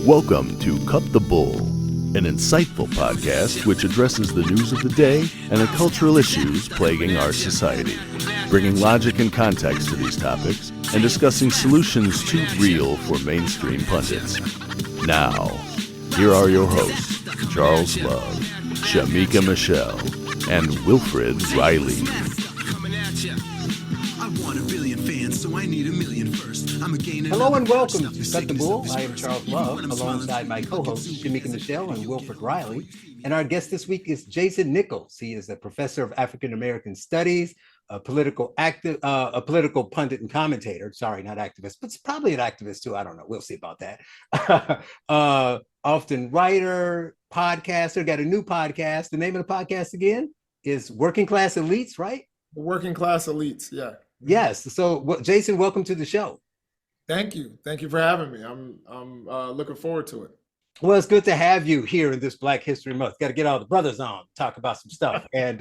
Welcome to Cut the Bull, an insightful podcast which addresses the news of the day and the cultural issues plaguing our society, bringing logic and context to these topics and discussing solutions too real for mainstream pundits. Now, here are your hosts, Charles Love, Shamika Michelle, and Wilfred Riley. Hello and welcome to Cut the Bull. I am Charles Love, alongside my co-hosts Shamika Michelle and Wilfred Riley. And our guest this week is Jason Nichols. He is a professor of African American Studies, a political pundit and commentator. Sorry, not activist, but it's probably an activist too. I don't know. We'll see about that. Often writer, podcaster. Got a new podcast. The name of the podcast again is Working Class Elites, right? Working Class Elites, yeah. Yes. So, Jason, welcome to the show. Thank you. Thank you for having me. I'm looking forward to it. Well, it's good to have you here in this Black History Month. Got to get all the brothers on, talk about some stuff. And,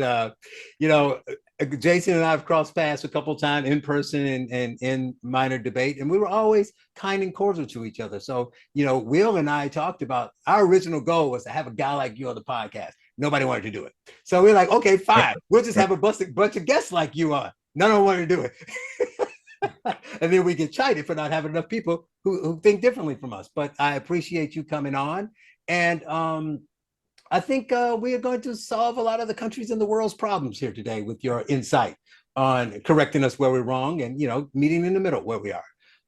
Jason and I have crossed paths a couple of times in person and in minor debate, and we were always kind and cordial to each other. So, Will and I talked about our original goal was to have a guy like you on the podcast. Nobody wanted to do it. So we're like, okay, fine. We'll just have a bunch of guests like you on. None of them wanted to do it. And then we get chided for not having enough people who think differently from us. But I appreciate you coming on. And I think we are going to solve a lot of the countries in the world's problems here today with your insight on correcting us where we're wrong and, meeting in the middle where we are.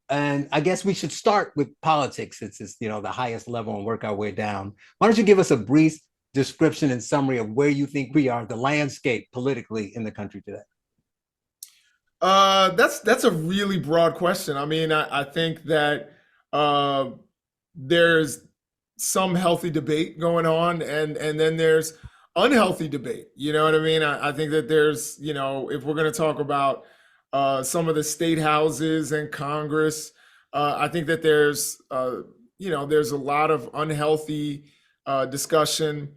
And I guess we should start with politics. It's the highest level and work our way down. Why don't you give us a brief description and summary of where you think we are, the landscape politically in the country today? That's a really broad question. I mean, I think that there's some healthy debate going on, and then there's unhealthy debate. You know what I mean? I think that there's, if we're going to talk about some of the state houses and Congress, I think that there's a lot of unhealthy discussion,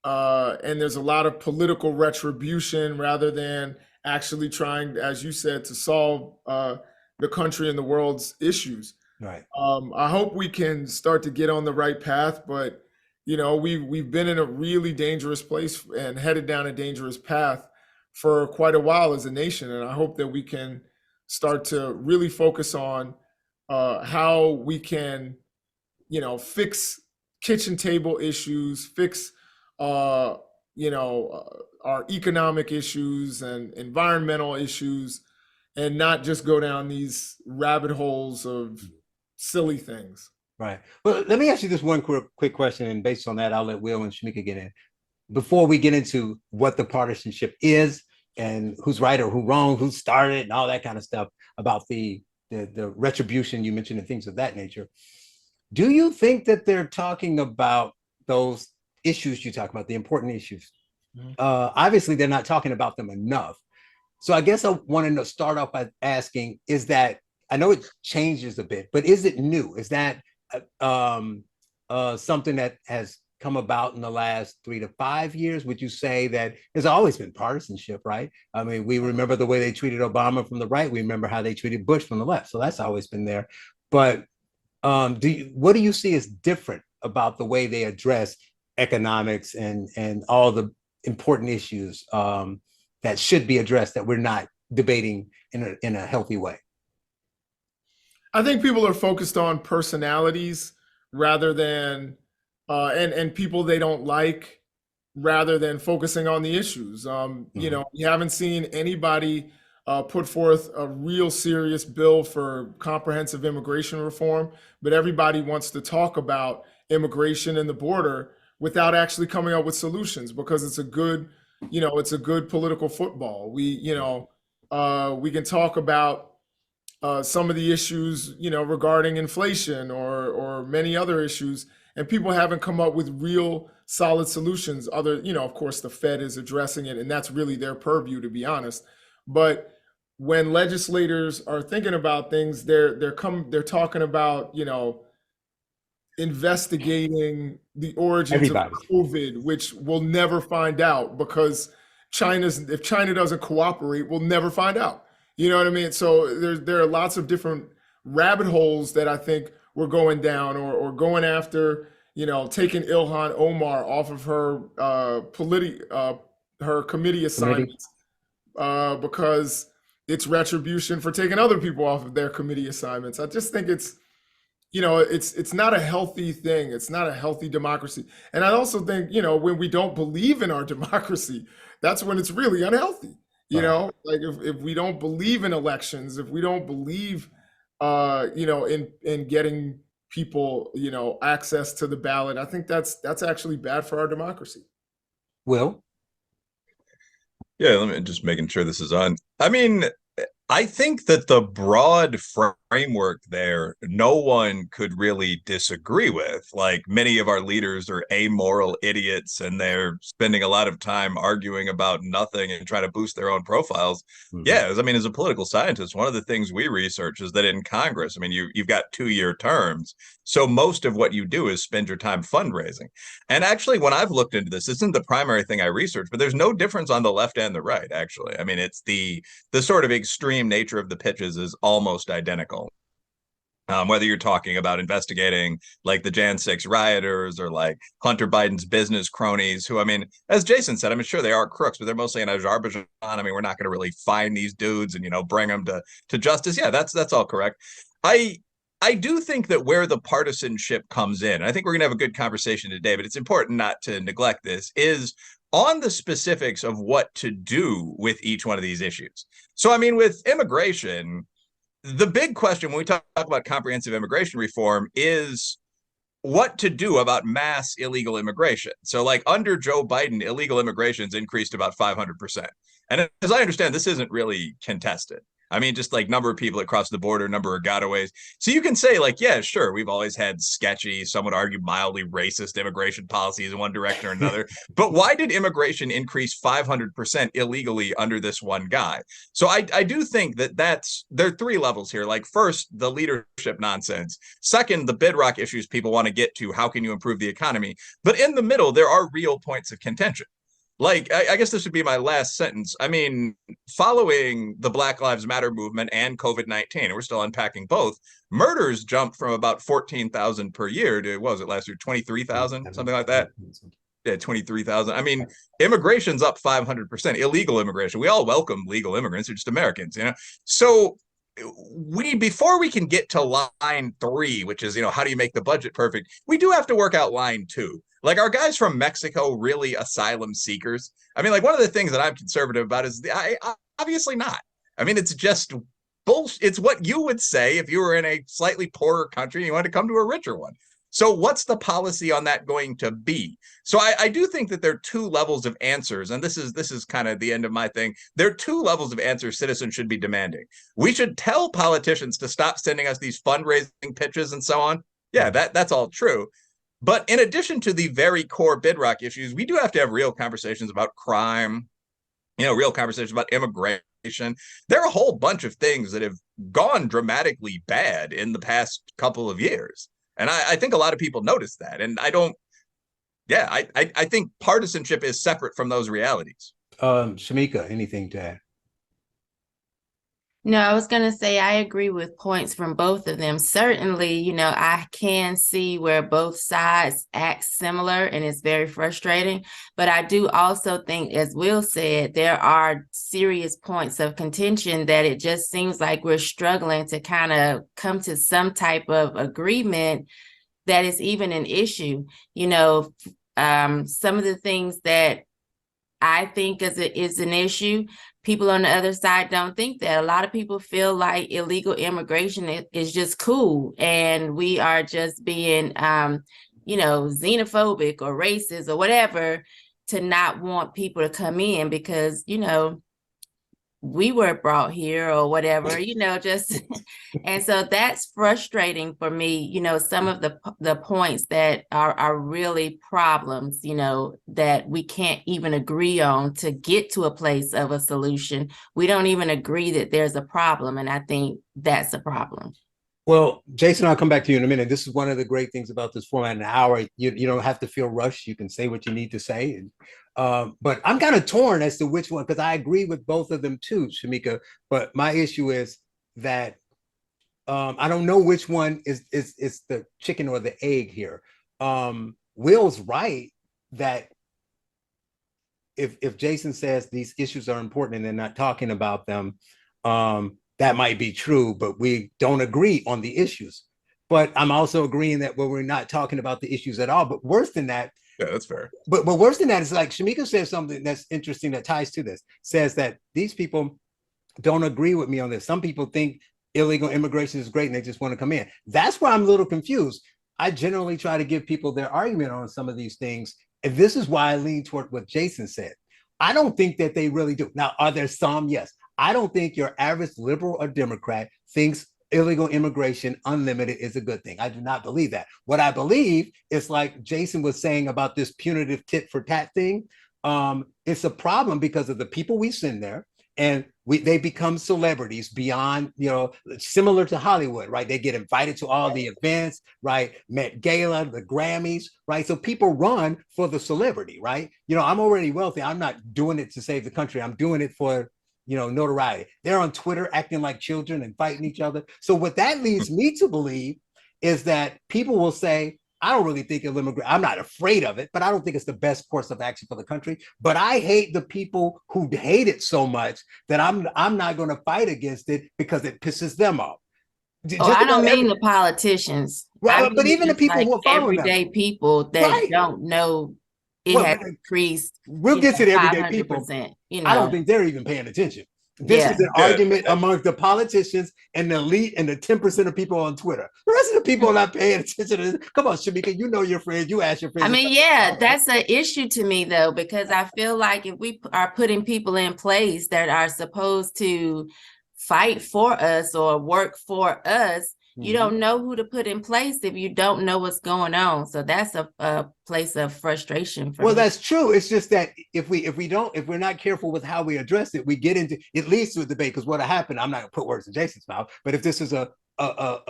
and there's a lot of political retribution rather than actually trying, as you said, to solve the country and the world's issues. Right. I hope we can start to get on the right path, but we've been in a really dangerous place and headed down a dangerous path for quite a while as a nation. And I hope that we can start to really focus on how we can, fix kitchen table issues, fix our economic issues and environmental issues, and not just go down these rabbit holes of silly things. Right. Well, let me ask you this one quick question, and based on that, I'll let Will and Shamika get in. Before we get into what the partisanship is and who's right or who's wrong, who started and all that kind of stuff about the retribution you mentioned and things of that nature, do you think that they're talking about those issues you talk about, the important issues? Obviously, they're not talking about them enough. So I guess I want to start off by asking, is that, I know it changes a bit, but is it new? Is that something that has come about in the last 3 to 5 years? Would you say that there's always been partisanship, right? I mean, we remember the way they treated Obama from the right. We remember how they treated Bush from the left. So that's always been there. But what do you see as different about the way they address economics and all the important issues that should be addressed that we're not debating in a healthy way? I think people are focused on personalities rather than and people they don't like, rather than focusing on the issues. You haven't seen anybody put forth a real serious bill for comprehensive immigration reform, but everybody wants to talk about immigration and the border without actually coming up with solutions, because it's a good political football. We can talk about some of the issues, regarding inflation or many other issues, and people haven't come up with real solid solutions. Of course, the Fed is addressing it, and that's really their purview, to be honest. But when legislators are thinking about things, they're talking about, investigating the origins of COVID, which we'll never find out, because if China doesn't cooperate, we'll never find out. You know what I mean? So there are lots of different rabbit holes that I think were going down, or going after, taking Ilhan Omar off of her her committee assignments, because it's retribution for taking other people off of their committee assignments. I just think it's not a healthy thing. It's not a healthy democracy. And I also think, when we don't believe in our democracy, that's when it's really unhealthy. Like if we don't believe in elections, if we don't believe, in getting people, access to the ballot, I think that's actually bad for our democracy. Will? Yeah, let me just making sure this is on. I mean, I think that the broad framework there, no one could really disagree with. Like, many of our leaders are amoral idiots and they're spending a lot of time arguing about nothing and trying to boost their own profiles. Yeah, I mean, as a political scientist, one of the things we research is that in Congress, I mean, you've got 2-year terms. So most of what you do is spend your time fundraising. And actually, when I've looked into this isn't the primary thing I research, but there's no difference on the left and the right, actually. I mean, it's the sort of extreme nature of the pitches is almost identical. Whether you're talking about investigating like the Jan 6 rioters or like Hunter Biden's business cronies, who, I mean, as Jason said, I'm sure they are crooks, but they're mostly in Azerbaijan. I mean, we're not going to really find these dudes and, bring them to justice. Yeah, that's all correct. I do think that where the partisanship comes in, I think we're going to have a good conversation today, but it's important not to neglect this, is on the specifics of what to do with each one of these issues. So, I mean, with immigration, the big question when we talk about comprehensive immigration reform is what to do about mass illegal immigration. So, like, under Joe Biden, illegal immigration's increased about 500%. And as I understand, this isn't really contested. I mean, just like number of people that cross the border, number of gotaways. So you can say, like, yeah, sure, we've always had sketchy, some would argue mildly racist immigration policies in one direction or another. But why did immigration increase 500% illegally under this one guy? So I do think that there are 3 levels here. Like, first, the leadership nonsense. Second, the bedrock issues people want to get to. How can you improve the economy? But in the middle, there are real points of contention. Like, I guess this would be my last sentence. I mean, following the Black Lives Matter movement and COVID-19, and we're still unpacking both, murders jumped from about 14,000 per year to, what was it last year, 23,000, something like that? Yeah, 23,000. I mean, immigration's up 500%, illegal immigration. We all welcome legal immigrants, they're just Americans, So before we can get to line 3, which is, how do you make the budget perfect, we do have to work out line 2. Like, are guys from Mexico really asylum seekers? I mean, like, one of the things that I'm conservative about is obviously not. I mean, it's just bullshit. It's what you would say if you were in a slightly poorer country and you wanted to come to a richer one. So what's the policy on that going to be? So I do think that there are 2 levels of answers, and this is kind of the end of my thing. There are 2 levels of answers citizens should be demanding. We should tell politicians to stop sending us these fundraising pitches and so on. Yeah, that's all true. But in addition to the very core bedrock issues, we do have to have real conversations about crime, real conversations about immigration. There are a whole bunch of things that have gone dramatically bad in the past couple of years. And I think a lot of people notice that. And I think partisanship is separate from those realities. Shamika, anything to add? No, I was going to say I agree with points from both of them. Certainly, I can see where both sides act similar and it's very frustrating. But I do also think, as Will said, there are serious points of contention that it just seems like we're struggling to kind of come to some type of agreement that is even an issue. Some of the things that I think is an issue, people on the other side don't think that. A lot of people feel like illegal immigration is just cool, and we are just being, xenophobic or racist or whatever to not want people to come in because, we were brought here or whatever, just, and so that's frustrating for me. Some of the points that are really problems, that we can't even agree on to get to a place of a solution. We don't even agree that there's a problem. And I think that's a problem. Well, Jason, I'll come back to you in a minute. This is one of the great things about this format. An hour, you don't have to feel rushed. You can say what you need to say. But I'm kind of torn as to which one, because I agree with both of them too, Shamika. But my issue is that I don't know which one is the chicken or the egg here. Will's right that if Jason says these issues are important and they're not talking about them, that might be true, but we don't agree on the issues. But I'm also agreeing that we're not talking about the issues at all. But worse than that, yeah, that's fair. But worse than that is like Shamika says something that's interesting that ties to this. Says that these people don't agree with me on this. Some people think illegal immigration is great and they just want to come in. That's where I'm a little confused. I generally try to give people their argument on some of these things. And this is why I lean toward what Jason said. I don't think that they really do. Now, are there some? Yes. I don't think your average liberal or Democrat thinks illegal immigration unlimited is a good thing. I do not believe that. What I believe is like Jason was saying about this punitive tit for tat thing. It's a problem because of the people we send there. And they become celebrities beyond, similar to Hollywood, right? They get invited to all the events, right? Met Gala, the Grammys, right? So people run for the celebrity, right? I'm already wealthy. I'm not doing it to save the country. I'm doing it for, notoriety. They're on Twitter acting like children and fighting each other. So what that leads me to believe is that people will say, I don't really think I'm not afraid of it, but I don't think it's the best course of action for the country. But I hate the people who hate it so much that I'm not going to fight against it because it pisses them off. I don't mean the politicians. Well, but even the people who are following everyday people that don't know it has increased. We'll get to the everyday people. I don't think they're even paying attention. This is an argument among the politicians and the elite and the 10% of people on Twitter. The rest of the people are not paying attention to this. Come on, Shamika, you know your friends. You ask your friends. I mean, that's an issue to me, though, because I feel like if we are putting people in place that are supposed to fight for us or work for us, you don't know who to put in place if you don't know what's going on. So that's a place of frustration for me. That's true. It's just that if we're not careful with how we address it, we get into it leads to a debate. Because what happened, I'm not gonna put words in Jason's mouth, but if this is a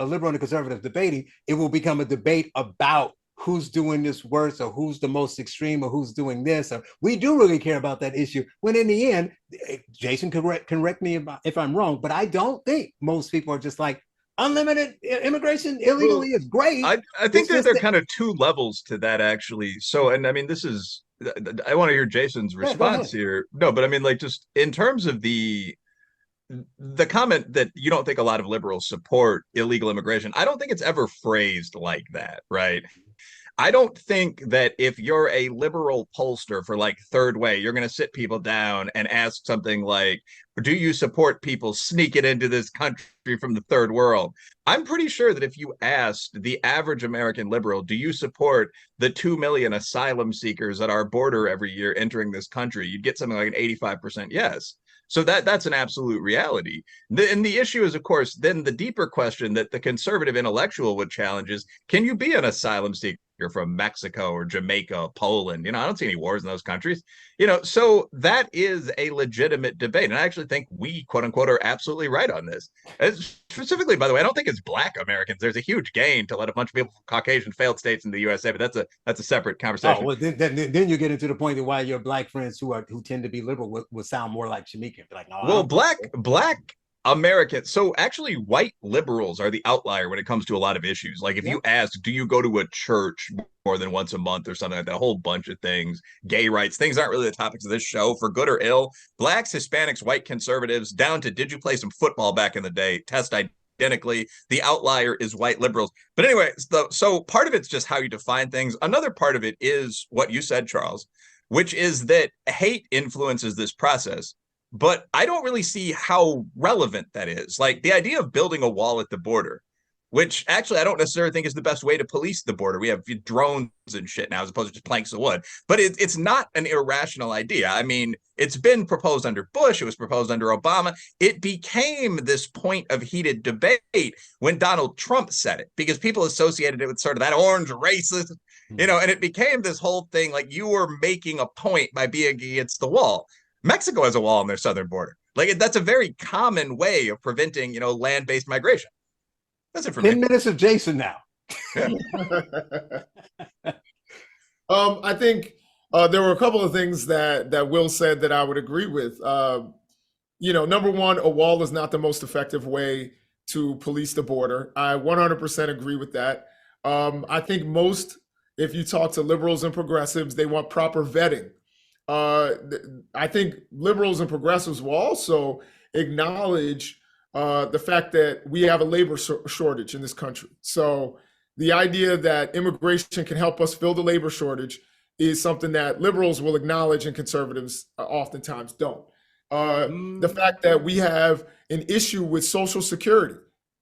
liberal and a conservative debating, it will become a debate about who's doing this worse or who's the most extreme or who's doing this. Or we do really care about that issue. When in the end, Jason can correct me if I'm wrong, but I don't think most people are just like, unlimited immigration illegally is great. I think that there are kind of two levels to that, actually. So, and I mean, I want to hear Jason's response here. No, but I mean, like, just in terms of the comment that you don't think a lot of liberals support illegal immigration, I don't think it's ever phrased like that, right? I don't think that if you're a liberal pollster for like Third Way, you're going to sit people down and ask something like, do you support people sneaking into this country from the third world? I'm pretty sure that if you asked the average American liberal, do you support the 2 million asylum seekers at our border every year entering this country, you'd get something like an 85% yes. So that's an absolute reality. And the issue is, of course, then the deeper question that the conservative intellectual would challenge is, can you be an asylum seeker from Mexico or Jamaica, Poland? I don't see any wars in those countries. So that is a legitimate debate. And I actually think we, quote unquote, are absolutely right on this. Specifically, by the way, I don't think it's Black Americans. There's a huge gain to let a bunch of people from Caucasian failed states in the USA, but that's a separate conversation. Oh, well, then you get into the point of why your Black friends who tend to be liberal will sound more like Shamika. Like, no, well, Black Americans. So actually, white liberals are the outlier when it comes to a lot of issues. Like if you ask, do you go to a church more than once a month or something like that, a whole bunch of things, gay rights, things aren't really the topics of this show, for good or ill. Blacks, Hispanics, white conservatives, down to did you play some football back in the day, test identically. The outlier is white liberals. But anyway, so part of it's just how you define things. Another part of it is what you said, Charles, which is that hate influences this process. But I don't really see how relevant that is. Like the idea of building a wall at the border, which actually I don't necessarily think is the best way to police the border. We have drones and shit now as opposed to just planks of wood. But it's not an irrational idea. I mean, it's been proposed under Bush. It was proposed under Obama. It became this point of heated debate when Donald Trump said it, because people associated it with sort of that orange racist, and it became this whole thing like you were making a point by being against the wall. Mexico has a wall on their southern border. Like that's a very common way of preventing, land-based migration. That's it for 10 minutes of Jason now. Yeah. I think there were a couple of things that Will said that I would agree with. Number one, a wall is not the most effective way to police the border. I 100% agree with that. I think if you talk to liberals and progressives, they want proper vetting. I think liberals and progressives will also acknowledge the fact that we have a labor shortage in this country. So the idea that immigration can help us fill the labor shortage is something that liberals will acknowledge and conservatives oftentimes don't. The fact that we have an issue with Social Security,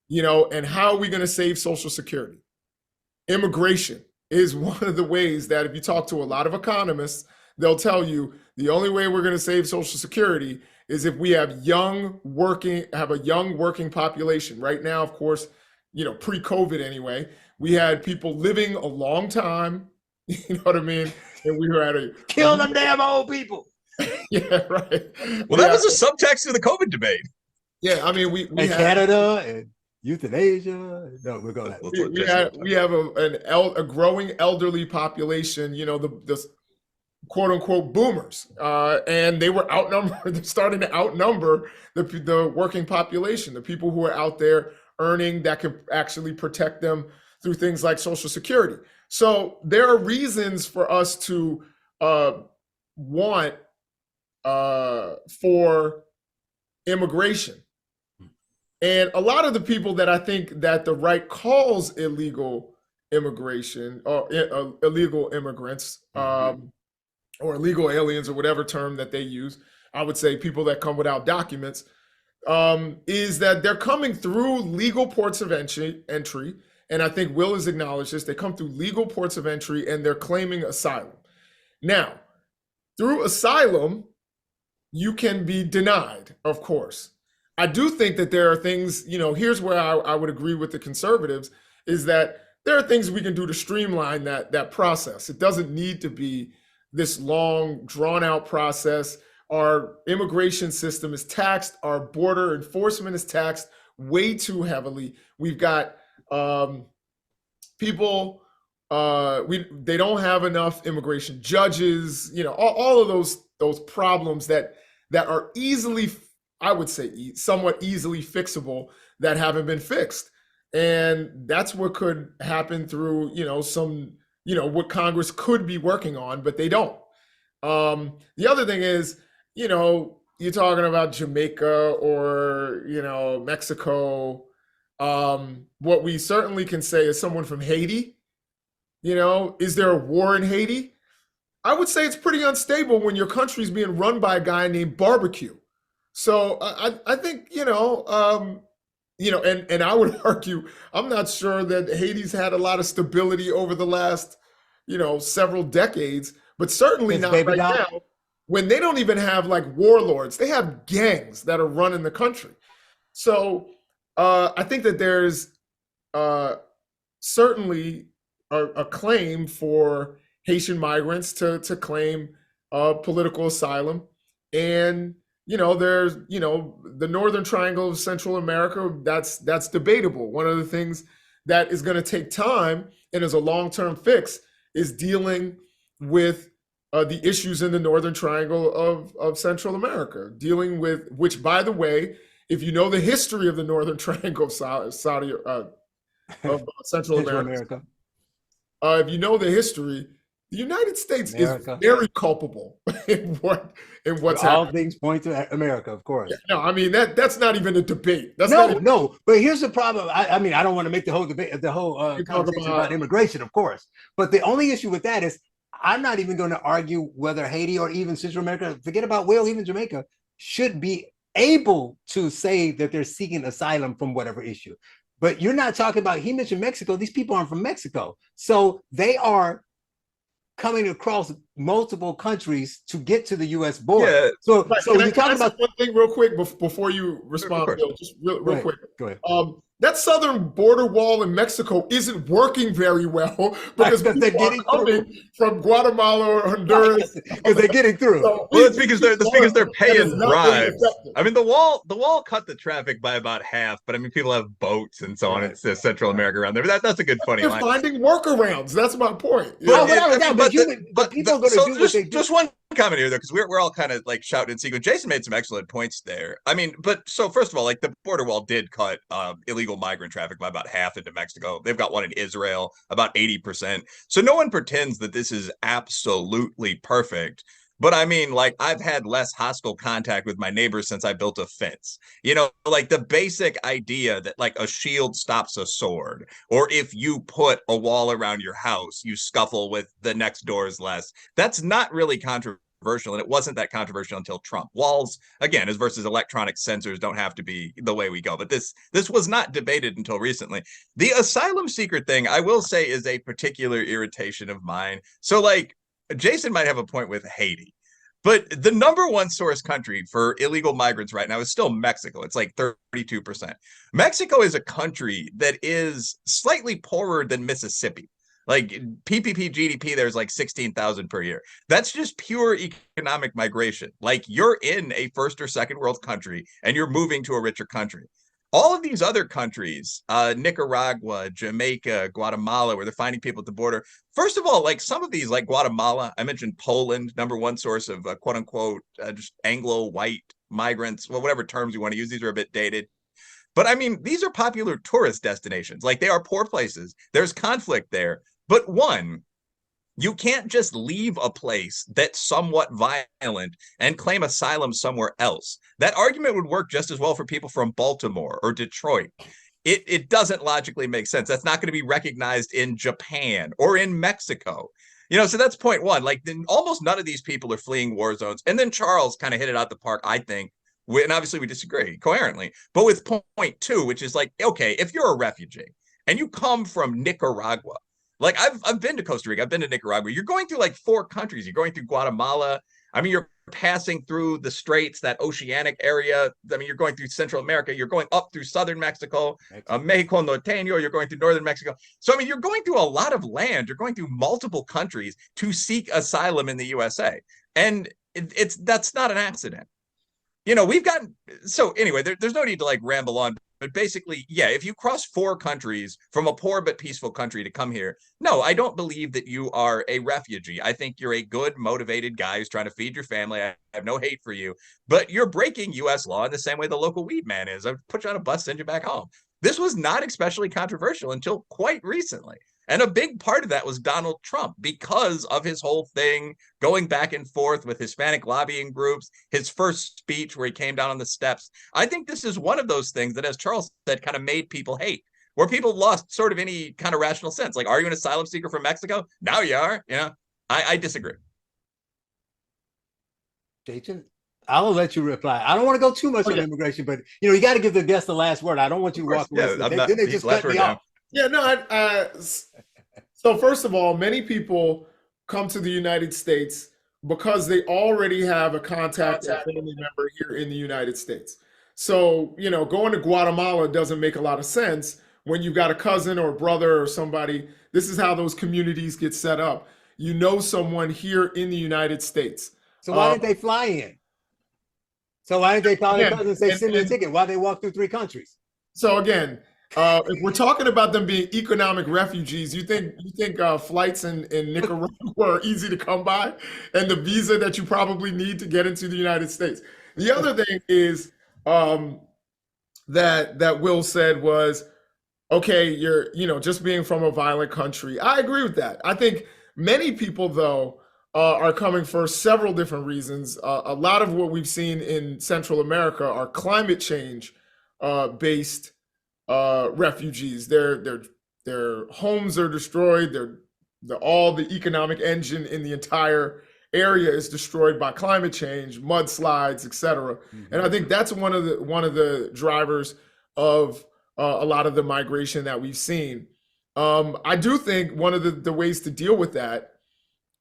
and how are we going to save Social Security? Immigration is one of the ways that, if you talk to a lot of economists, they'll tell you the only way we're going to save Social Security is if we have a young working population. Right now, of course, pre-COVID anyway, we had people living a long time, you know what I mean? And we were at kill them damn old people. Yeah, right. Well, that was a subtext of the COVID debate. Yeah, I mean, we had Canada and euthanasia. No, we're going. We have a growing elderly population. The quote unquote boomers, and they were outnumbered. They're starting to outnumber the working population, the people who are out there earning that could actually protect them through things like Social Security. So there are reasons for us to want for immigration. And a lot of the people that I think that the right calls illegal immigration or illegal immigrants or illegal aliens or whatever term that they use, I would say people that come without documents, is that they're coming through legal ports of entry. And I think Will has acknowledged this. They come through legal ports of entry and they're claiming asylum. Now, through asylum, you can be denied, of course. I do think that there are things, here's where I would agree with the conservatives, is that there are things we can do to streamline that process. It doesn't need to be this long, drawn-out process. Our immigration system is taxed. Our border enforcement is taxed way too heavily. We've got people, they don't have enough immigration judges, all of those problems that are easily, I would say, somewhat easily fixable that haven't been fixed. And that's what could happen through, what Congress could be working on, but they don't. The other thing is, you're talking about Jamaica or, Mexico. What we certainly can say is someone from Haiti, is there a war in Haiti? I would say it's pretty unstable when your country's being run by a guy named Barbecue. So I think, and I would argue, I'm not sure that Haiti's had a lot of stability over the last, several decades, but certainly not right now, when they don't even have like warlords. They have gangs that are running the country. So I think that there's certainly a claim for Haitian migrants to claim political asylum. And, there's, the Northern Triangle of Central America, that's debatable. One of the things that is going to take time and is a long-term fix is dealing with the issues in the Northern Triangle of Central America, dealing with, which, by the way, if you know the history of the Northern Triangle of Central America, if you know the history, the United States is very culpable in what's happening. All things point to America, of course. Yeah, no, I mean that's not even a debate. No. But here's the problem. I mean, I don't want to make the whole debate, conversation about immigration, of course. But the only issue with that is, I'm not even going to argue whether Haiti or even Central America, forget about even Jamaica, should be able to say that they're seeking asylum from whatever issue. But you're not talking about, he mentioned Mexico. These people aren't from Mexico. So they are coming across multiple countries to get to the U.S. border. Yeah. So you're talking about one thing real quick before you respond, Bill, just real quick. Go ahead. That southern border wall in Mexico isn't working very well because they're getting coming from Guatemala or Honduras because they're getting through. Well, that's because they're paying bribes. I mean, the wall cut the traffic by about half, but I mean, people have boats and so on. It's Central America around there. But that's a good funny they're line. Finding workarounds. That's my point. But people are going to do what they do. Just one comment here though, because we're all kind of like shouting in sequence. Jason made some excellent points there. I mean, but so first of all, like the border wall did cut illegal migrant traffic by about half into Mexico. They've got one in Israel, about 80%. So no one pretends that this is absolutely perfect. But I mean, like, I've had less hostile contact with my neighbors since I built a fence. You know, like the basic idea that like a shield stops a sword, or if you put a wall around your house, you scuffle with the next doors less. That's not really controversial, and it wasn't that controversial until Trump. Walls, again, as versus electronic sensors, don't have to be the way we go. But this was not debated until recently. The asylum seeker thing, I will say, is a particular irritation of mine. So, like, Jason might have a point with Haiti, but the number one source country for illegal migrants right now is still Mexico. It's like 32%. Mexico is a country that is slightly poorer than Mississippi. Like PPP GDP, there's like 16,000 per year. That's just pure economic migration. Like you're in a first or second world country and you're moving to a richer country. All of these other countries, Nicaragua, Jamaica, Guatemala, where they're finding people at the border. First of all, like some of these, like Guatemala, I mentioned Poland, number one source of quote unquote, just Anglo white migrants, well, whatever terms you want to use, these are a bit dated. But I mean, these are popular tourist destinations. Like they are poor places. There's conflict there. But one, you can't just leave a place that's somewhat violent and claim asylum somewhere else. That argument would work just as well for people from Baltimore or Detroit. It doesn't logically make sense. That's not going to be recognized in Japan or in Mexico. You know, so that's point one. Like, almost none of these people are fleeing war zones. And then Charles kind of hit it out the park, I think. And obviously we disagree coherently. But with point two, which is like, okay, if you're a refugee and you come from Nicaragua, like I've been to Costa Rica, I've been to Nicaragua. You're going through like 4 countries. You're going through Guatemala. I mean, you're passing through the straits, that oceanic area. I mean, you're going through Central America. You're going up through southern Mexico, Mexico Norteño. You're going through northern Mexico. So, I mean, you're going through a lot of land. You're going through multiple countries to seek asylum in the USA. And that's not an accident. You know, we've gotten, so anyway, there's no need to like ramble on, but basically, yeah, if you cross 4 countries from a poor but peaceful country to come here, no, I don't believe that you are a refugee. I think you're a good, motivated guy who's trying to feed your family. I have no hate for you, but you're breaking U.S. law in the same way the local weed man is. I'll put you on a bus, send you back home. This was not especially controversial until quite recently. And a big part of that was Donald Trump because of his whole thing going back and forth with Hispanic lobbying groups, his first speech where he came down on the steps. I think this is one of those things that, as Charles said, kind of made people hate, where people lost sort of any kind of rational sense. Like, are you an asylum seeker from Mexico? Now you are. You know, I disagree. Jason, I'll let you reply. I don't want to go too much on immigration, but you know, you got to give the guest the last word. I don't want you to walk away. Yeah, Then they just cut me off. Yeah, no, so first of all, many people come to the United States because they already have a contact or family member here in the United States. So, you know, going to Guatemala doesn't make a lot of sense when you've got a cousin or a brother or somebody. This is how those communities get set up. You know someone here in the United States. So why didn't they fly in? So why didn't they call their cousins and say, send me a ticket? Why they walk through 3 countries? So again, if we're talking about them being economic refugees, you think flights in Nicaragua are easy to come by, and the visa that you probably need to get into the United States? The other thing is that Will said was, okay, you're just being from a violent country. I agree with that. I think many people though are coming for several different reasons. A lot of what we've seen in Central America are climate change based refugees. Their homes are destroyed. All the economic engine in the entire area is destroyed by climate change, mudslides, etc. And I think that's one of the drivers of a lot of the migration that we've seen. I do think one of the ways to deal with that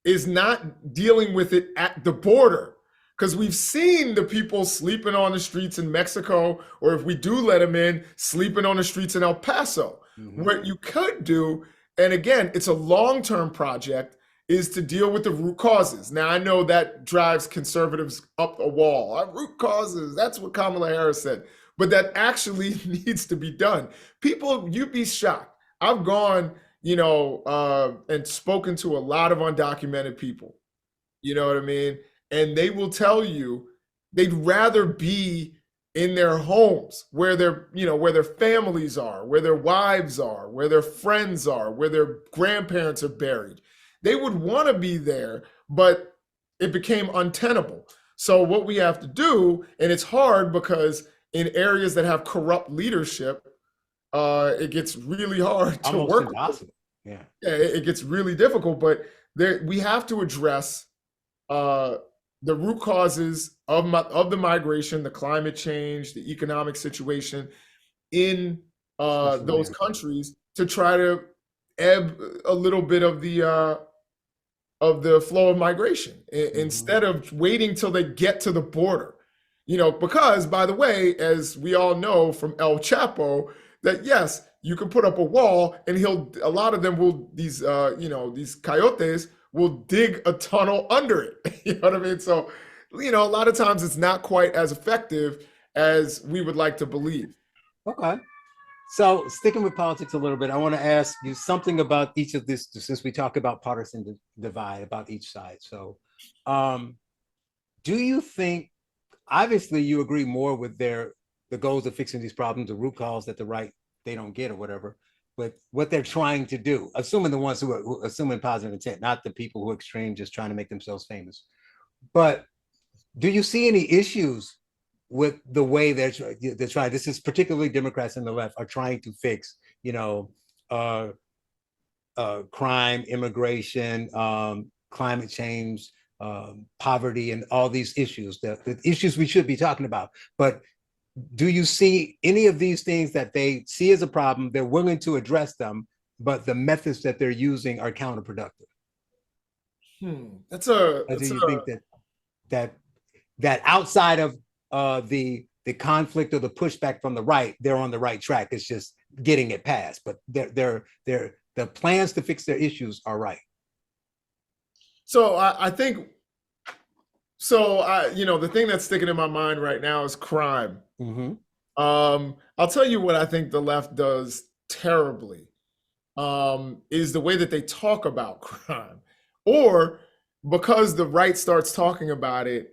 is not dealing with it at the border. Because we've seen the people sleeping on the streets in Mexico, or if we do let them in, sleeping on the streets in El Paso. What you could do, and again, it's a long-term project, is to deal with the root causes. Now, I know that drives conservatives up a wall. Root causes, that's what Kamala Harris said. But that actually needs to be done. People, you'd be shocked. I've gone, and spoken to a lot of undocumented people. You know what I mean? and they will tell you they'd rather be in their homes where where their families are, where their wives are, where their friends are, where their grandparents are buried. They would want to be there, but it became untenable. So what we have to do, and it's hard because in areas that have corrupt leadership, it gets really hard to Almost work. impossible. Yeah, it gets really difficult. But we have to address the root causes of the migration, the climate change, the economic situation in those countries to try to ebb a little bit of the flow of migration instead of waiting till they get to the border. Because, by the way, as we all know from El Chapo, that yes, you can put up a wall and a lot of them will, these coyotes will dig a tunnel under it. You know what I mean? So, a lot of times it's not quite as effective as we would like to believe. Okay. So sticking with politics a little bit, I want to ask you something about each of this, since we talk about partisan divide about each side. So do you think, obviously you agree more with the goals of fixing these problems, the root cause that the right, they don't get or whatever, but what they're trying to do, assuming the ones who are assuming positive intent, not the people who are extreme, just trying to make themselves famous. But do you see any issues with the way they're trying? This is particularly Democrats and the left are trying to fix, crime, immigration, climate change, poverty, and all these issues, the issues we should be talking about. But do you see any of these things that they see as a problem, they're willing to address them, but the methods that they're using are counterproductive? Do you think that outside of the conflict or the pushback from the right, they're on the right track? It's just getting it passed, but the plans to fix their issues are right. So I think, the thing that's sticking in my mind right now is crime. Mm-hmm. I'll tell you what I think the left does terribly, is the way that they talk about crime, or because the right starts talking about it,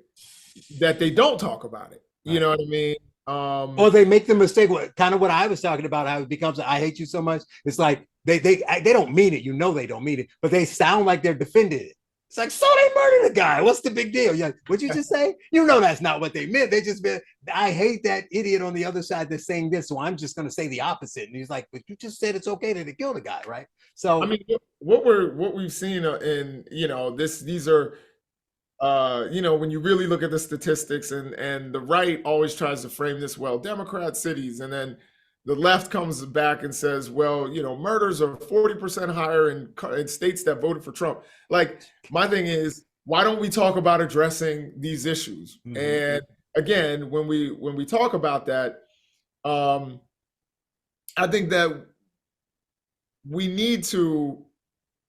that they don't talk about it. You know what I mean? Or they make the mistake, kind of what I was talking about, how it becomes, I hate you so much. It's like they don't mean it. They don't mean it, but they sound like they're defending it. It's like, so they murdered a guy. What's the big deal? Yeah, what'd you just say? That's not what they meant. They just meant, I hate that idiot on the other side that's saying this, so I'm just going to say the opposite. And he's like, but you just said it's okay to kill the guy, right? So I mean, what we've seen in these are when you really look at the statistics, and the right always tries to frame this, well, Democrat cities, and then the left comes back and says, well, murders are 40% higher in states that voted for Trump. Like, my thing is, why don't we talk about addressing these issues? Mm-hmm. And again, when we talk about that, I think that we need to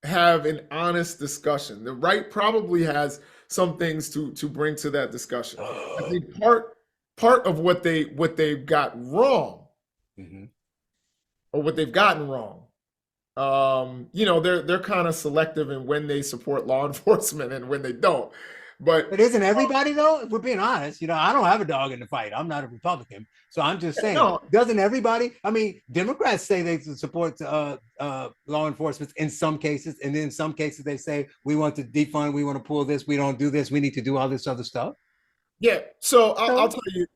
have an honest discussion. The right probably has some things to bring to that discussion. I think part of what they've got wrong, mm-hmm. or what they've gotten wrong, they're kind of selective in when they support law enforcement and when they don't. But isn't everybody though? If we're being honest, I don't have a dog in the fight. I'm not a Republican, so I'm just saying. No. Doesn't everybody? I mean, Democrats say they support law enforcement in some cases, and then in some cases they say we want to defund, we want to pull this, we don't do this, we need to do all this other stuff. Yeah. So I'll tell you.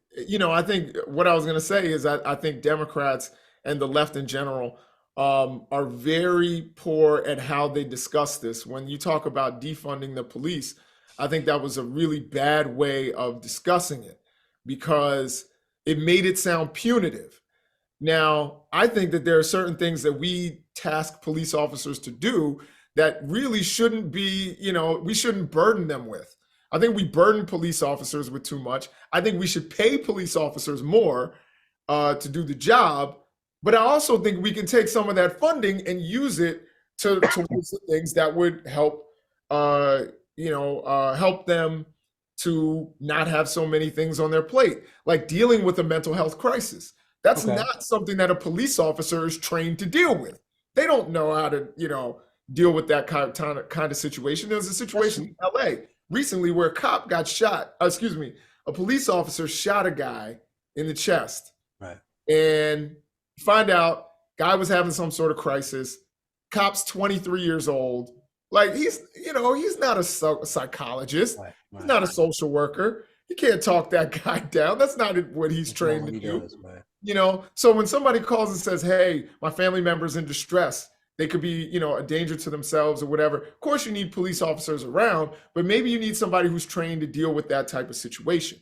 I think what I was going to say is I think Democrats and the left in general are very poor at how they discuss this. When you talk about defunding the police, I think that was a really bad way of discussing it because it made it sound punitive. Now, I think that there are certain things that we task police officers to do that really shouldn't be, we shouldn't burden them with. I think we burden police officers with too much. I think we should pay police officers more to do the job. But I also think we can take some of that funding and use it towards the things that would help help them to not have so many things on their plate, like dealing with a mental health crisis. That's not something that a police officer is trained to deal with. They don't know how to, deal with that kind of situation. There's a situation in LA recently where a cop got shot. A police officer shot a guy in the chest. Right. And find out guy was having some sort of crisis. Cop's 23 years old. Like he's not a psychologist. Right. He's not a social worker. He can't talk that guy down. That's not what he's trained to do. Right. So when somebody calls and says, hey, my family member's in distress, they could be, a danger to themselves or whatever. Of course, you need police officers around, but maybe you need somebody who's trained to deal with that type of situation.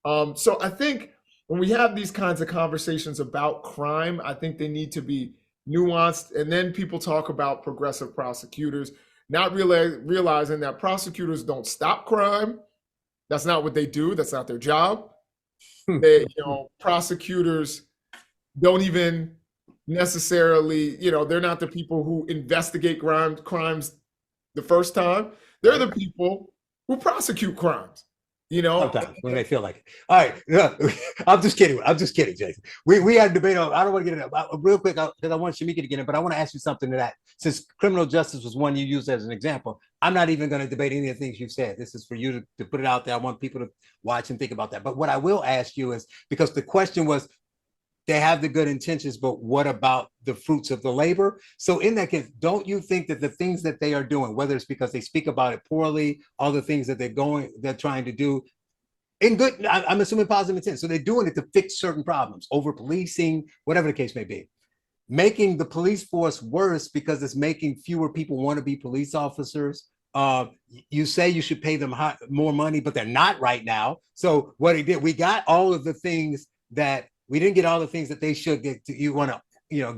So I think when we have these kinds of conversations about crime, I think they need to be nuanced. And then people talk about progressive prosecutors, not realizing that prosecutors don't stop crime. That's not what they do. That's not their job. Prosecutors don't even necessarily, they're not the people who investigate crimes the first time. They're the people who prosecute crimes. Sometimes when they feel like it. All right. I'm just kidding, Jason. We had a debate on, I don't want to get it real quick because I want Shamika to get in, but I want to ask you something to that. Since criminal justice was one you used as an example, I'm not even going to debate any of the things you said. This is for you to put it out there. I want people to watch and think about that. But what I will ask you is, because the question was, they have the good intentions, but what about the fruits of the labor? So in that case, don't you think that the things that they are doing, whether it's because they speak about it poorly, all the things that they're trying to do in good, I'm assuming positive intent. So they're doing it to fix certain problems, over policing, whatever the case may be, making the police force worse because it's making fewer people want to be police officers. You say you should pay them more money, but they're not right now. So what he did, we got all of the things that we didn't get all the things that they should get. You want to,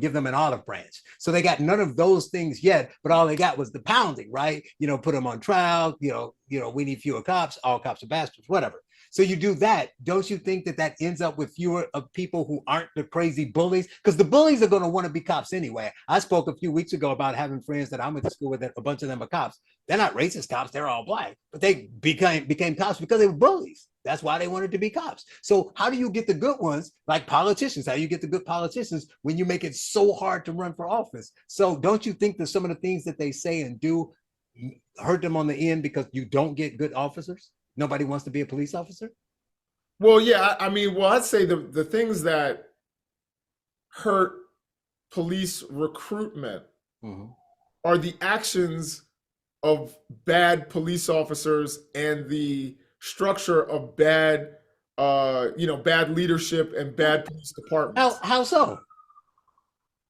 give them an olive branch. So they got none of those things yet, but all they got was the pounding, right? Put them on trial. We need fewer cops. All cops are bastards, whatever. So you do that. Don't you think that ends up with fewer of people who aren't the crazy bullies? Because the bullies are going to want to be cops anyway. I spoke a few weeks ago about having friends that I went to school with, a bunch of them are cops. They're not racist cops. They're all black, but they became cops because they were bullies. That's why they wanted to be cops. So how do you get the good ones, like politicians? How do you get the good politicians when you make it so hard to run for office? So don't you think that some of the things that they say and do hurt them on the end because you don't get good officers? Nobody wants to be a police officer? Well, yeah, I'd say the things that hurt police recruitment are the actions of bad police officers and the structure of bad leadership and bad police departments. How so?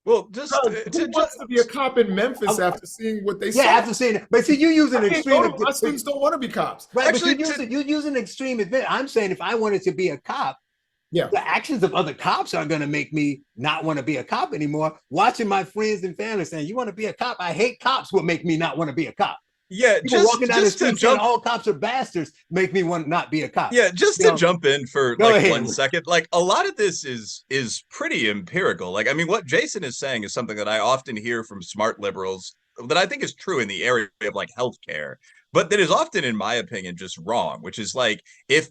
Well, who wants to be a cop in Memphis after seeing what they saw? Yeah, after seeing it. But see, you use an extreme. My students don't want to be cops. Right, actually, but you use an extreme event. I'm saying if I wanted to be a cop, the actions of other cops aren't going to make me not want to be a cop anymore. Watching my friends and family saying, "You want to be a cop? I hate cops," would make me not want to be a cop. Yeah, people walking down the street saying all cops are bastards make me want not be a cop. Yeah, just to jump in for like 1 second, like a lot of this is pretty empirical. Like, I mean, what Jason is saying is something that I often hear from smart liberals that I think is true in the area of like healthcare, but that is often, in my opinion, just wrong, which is like if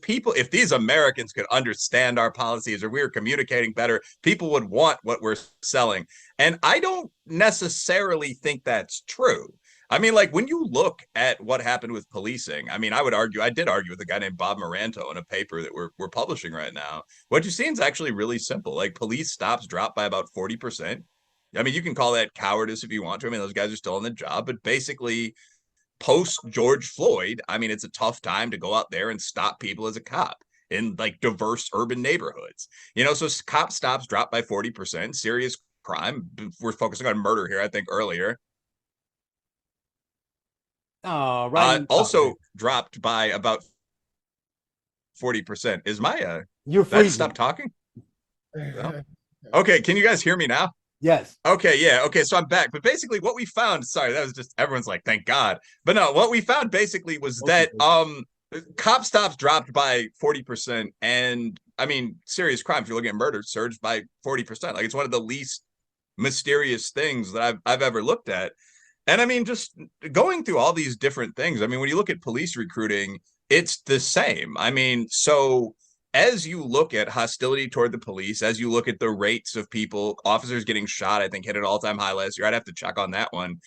these Americans could understand our policies or we were communicating better, people would want what we're selling. And I don't necessarily think that's true. I mean, like when you look at what happened with policing, I mean, I did argue with a guy named Bob Moranto in a paper that we're publishing right now. What you're seeing is actually really simple. Like police stops dropped by about 40%. I mean, you can call that cowardice if you want to. I mean, those guys are still on the job, but basically post George Floyd, I mean, it's a tough time to go out there and stop people as a cop in like diverse urban neighborhoods. So cop stops dropped by 40%. Serious crime. We're focusing on murder here, I think, earlier. Also dropped by about 40%. Is my you're free? Stop talking. No? Okay, can you guys hear me now? Yes. Okay, yeah. Okay, so I'm back. But basically what we found, sorry, that was just everyone's like, thank God. But no, what we found basically was that cop stops dropped by 40%. And I mean, serious crime, if you're looking at murder, surged by 40%. Like it's one of the least mysterious things that I've ever looked at. And I mean, just going through all these different things, I mean, when you look at police recruiting, it's the same. I mean, so as you look at hostility toward the police, as you look at the rates of officers getting shot, I think hit an all-time high last year. I'd have to check on that one.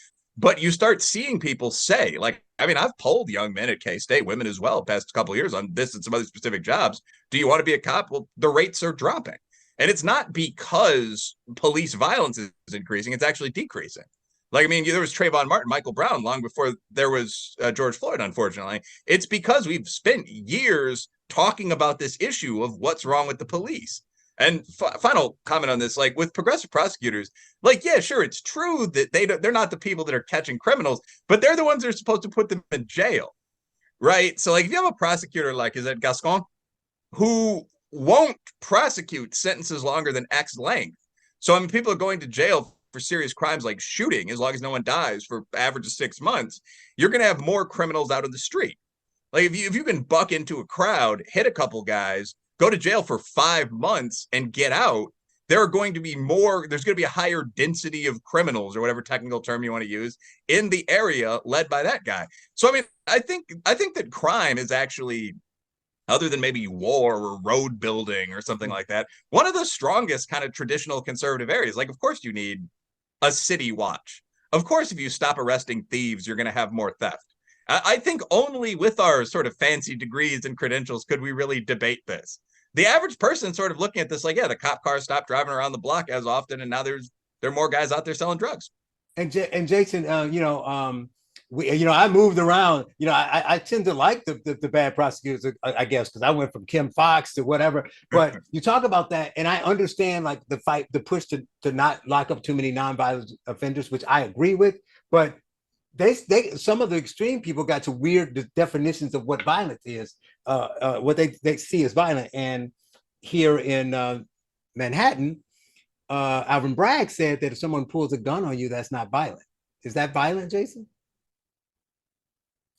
But you start seeing people say, like, I mean, I've polled young men at K-State, women as well, past couple of years on this and some other specific jobs. Do you want to be a cop? Well, the rates are dropping. And it's not because police violence is increasing, it's actually decreasing. Like, I mean, there was Trayvon Martin, Michael Brown, long before there was George Floyd, unfortunately. It's because we've spent years talking about this issue of what's wrong with the police. And final comment on this, like with progressive prosecutors, like, yeah, sure, it's true that they're not the people that are catching criminals, but they're the ones that are supposed to put them in jail, right? So like if you have a prosecutor like, is that Gascon, who won't prosecute sentences longer than X length. So I mean, people are going to jail for serious crimes like shooting, as long as no one dies, for average of 6 months, you're going to have more criminals out of the street. Like if you can buck into a crowd, hit a couple guys, go to jail for 5 months and get out, there are going to be more, there's going to be a higher density of criminals, or whatever technical term you want to use, in the area led by that guy. So I mean, I think that crime is actually, other than maybe war or road building or something like that, one of the strongest kind of traditional conservative areas. Like, of course you need a city watch. Of course, if you stop arresting thieves, you're going to have more theft. I think only with our sort of fancy degrees and credentials could we really debate this. The average person sort of looking at this like, yeah, the cop cars stopped driving around the block as often, and now there are more guys out there selling drugs. And Jason, I moved around. I tend to like the bad prosecutors, I guess, because I went from Kim Fox to whatever. But you talk about that, and I understand like the push to not lock up too many nonviolent offenders, which I agree with. But they some of the extreme people got to weird definitions of what violence is, what they see as violent. And here in Manhattan, Alvin Bragg said that if someone pulls a gun on you, that's not violent. Is that violent, Jason?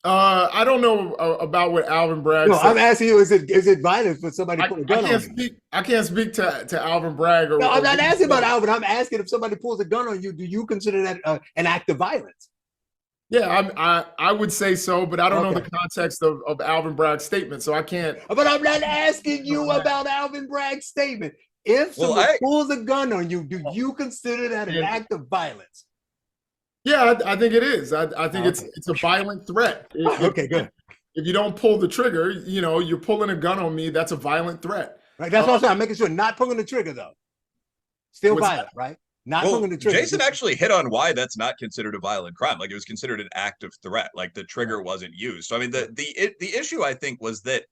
I don't know about what Alvin Bragg said. I'm asking you, is it violent for somebody to put a gun on you? I can't speak to Alvin Bragg. No, I'm not asking about Alvin. I'm asking if somebody pulls a gun on you, do you consider that an act of violence? Yeah, I would say so, but I don't know the context of Alvin Bragg's statement, so I can't. But I'm not asking you about Alvin Bragg's statement. If someone pulls a gun on you, do you consider that an act of violence? Yeah, I think it is. I think it's a violent threat. Okay, good. If you don't pull the trigger, you're pulling a gun on me, that's a violent threat. Right, that's what I'm saying. I'm making sure not pulling the trigger, though. Still violent, right? Not pulling the trigger. Jason actually hit on why that's not considered a violent crime. Like, it was considered an act of threat. Like, the trigger wasn't used. So I mean, the issue, I think, was that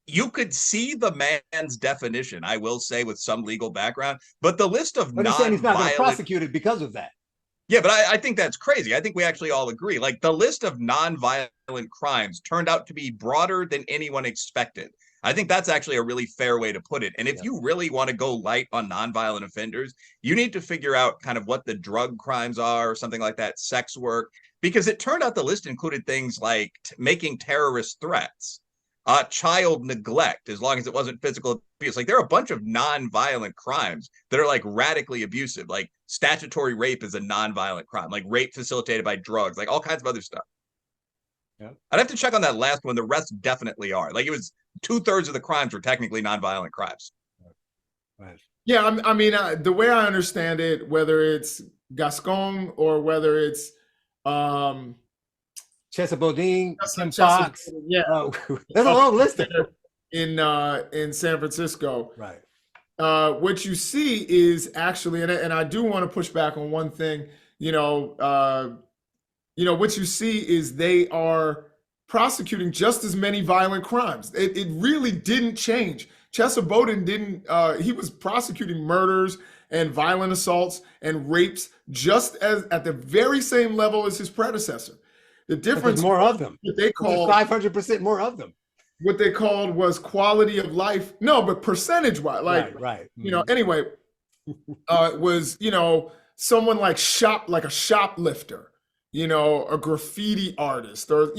you could see the man's definition, I will say, with some legal background, but the list of but he's saying he's not going to prosecute it because of that. Yeah, but I think that's crazy. I think we actually all agree. Like, the list of non-violent crimes turned out to be broader than anyone expected. I think that's actually a really fair way to put it. And if you really want to go light on nonviolent offenders, you need to figure out kind of what the drug crimes are, or something like that, sex work, because it turned out the list included things like making terrorist threats, child neglect, as long as it wasn't physical abuse. Like, there are a bunch of non-violent crimes that are like radically abusive. Like, statutory rape is a non-violent crime, like rape facilitated by drugs, like all kinds of other stuff. Yeah. I'd have to check on that last one. The rest definitely are. Like, it was 2/3 of the crimes were technically non-violent crimes. Right. Yeah, I mean, the way I understand it, whether it's Gascon or whether it's Chesa Bodine, Kim Fox, there's a long list in San Francisco. Right. What you see is actually, and I do want to push back on one thing. What you see is they are prosecuting just as many violent crimes. It really didn't change. Chesa Bodine didn't. He was prosecuting murders and violent assaults and rapes just as at the very same level as his predecessor. The difference, more of them. They called 500% more of them. What they called was quality of life. No, but percentage wise, like right. Anyway, it was someone like a shoplifter, a graffiti artist, or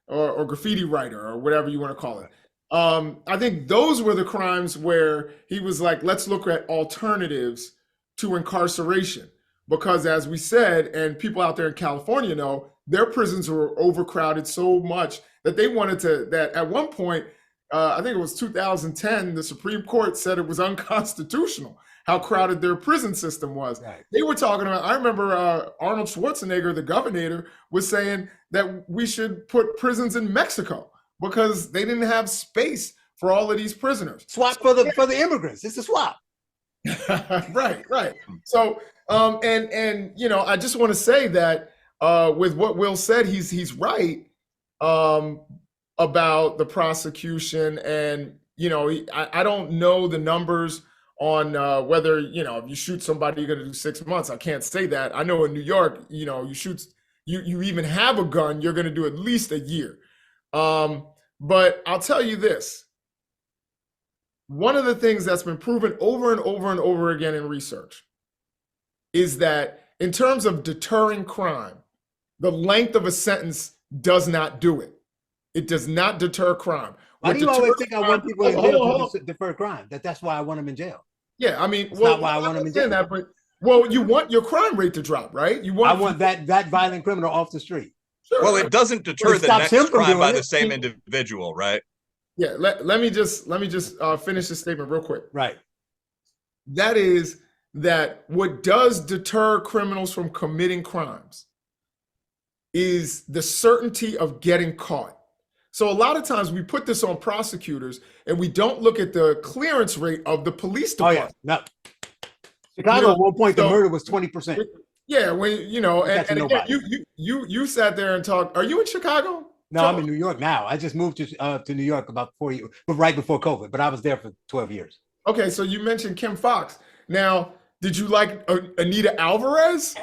or graffiti writer, or whatever you want to call it. I think those were the crimes where he was like, let's look at alternatives to incarceration, because as we said, and people out there in California know, their prisons were overcrowded so much that they wanted that at one point, I think it was 2010, the Supreme Court said it was unconstitutional. how crowded their prison system was. Right. They were talking about, I remember Arnold Schwarzenegger, the governor, was saying that we should put prisons in Mexico because they didn't have space for all of these prisoners. Swap for the immigrants. It's a swap. Right. So, and you know, I just want to say that with what Will said, he's right about the prosecution, and you know, I don't know the numbers on whether, you know, if you shoot somebody, you're going to do 6 months. I can't say that. I know in New York, you know, you even have a gun, you're going to do at least a year. But I'll tell you this. One of the things that's been proven over and over and over again in research is that in terms of deterring crime, the length of a sentence does not do it. It does not deter crime. Why do you always think I want people in jail to defer crime? That's why I want them in jail. Yeah, I mean, It's not why I want them in jail. That, but, well, you want your crime rate to drop, right? I want that violent criminal off the street. Sure. Well, it doesn't deter the next crime by the same individual, right? Yeah, let me just finish this statement real quick. Right. That is that what does deter criminals from committing crimes is the certainty of getting caught. So a lot of times we put this on prosecutors and we don't look at the clearance rate of the police department. Oh yeah, no. Chicago at one point the murder was 20%. Yeah, when you know, and again, you sat there and talked. Are you in Chicago? No, I'm in New York now. I just moved to New York about 4 years, but right before COVID. But I was there for 12 years. Okay, so you mentioned Kim Fox. Now, did you like Anita Alvarez?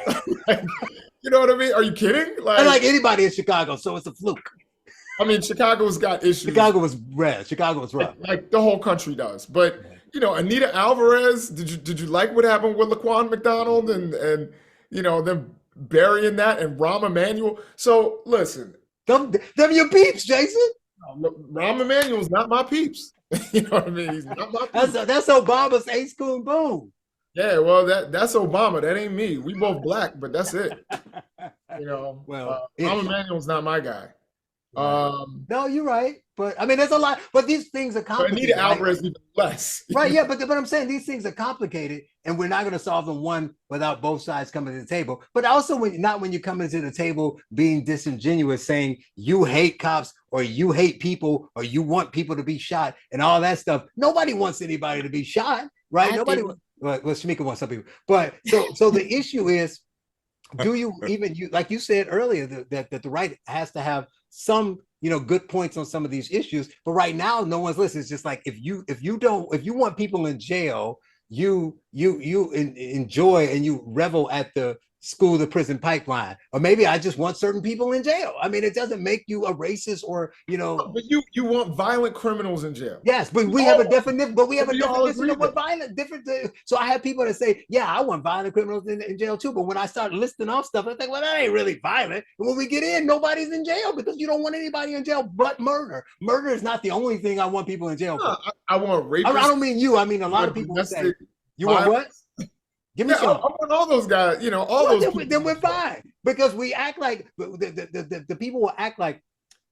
You know what I mean? Are you kidding? I like anybody in Chicago, so it's a fluke. I mean, Chicago's got issues. Chicago was red. Chicago was rough. Like the whole country does. But you know, Anita Alvarez. Did you like what happened with Laquan McDonald and you know them burying that and Rahm Emanuel? So listen, them your peeps, Jason. Rahm Emanuel's not my peeps. You know what I mean? He's not my peeps. That's Obama's ace coon boom. Yeah, well, that's Obama. That ain't me. We both black, but that's it. You know, well, Rahm Emanuel's not my guy. No, you're right. But I mean, there's a lot. But these things are complicated. Anita Alvarez even less. Right? Yeah, but I'm saying these things are complicated, and we're not going to solve them one without both sides coming to the table. But also, when you come into the table being disingenuous, saying you hate cops or you hate people or you want people to be shot and all that stuff. Nobody wants anybody to be shot, right? Well, Shamika wants some people. But so the issue is, do you even like you said earlier that the right has to have some good points on some of these issues, but right now no one's listening. It's just like if you want people in jail, you enjoy and you revel at the school to prison pipeline, or maybe I just want certain people in jail. I mean, it doesn't make you a racist or But you want violent criminals in jail. Yes, but we have a definition. But we have a definition of what violent different. So I have people that say, yeah, I want violent criminals in jail too. But when I start listing off stuff, I think, well, that ain't really violent. And when we get in, nobody's in jail because you don't want anybody in jail but murder. Murder is not the only thing I want people in jail for. I want rapists. I don't mean you. I mean a lot of people say, you want what? Give me some. I want all those guys, all those. Then we're fine because we act like the people will act like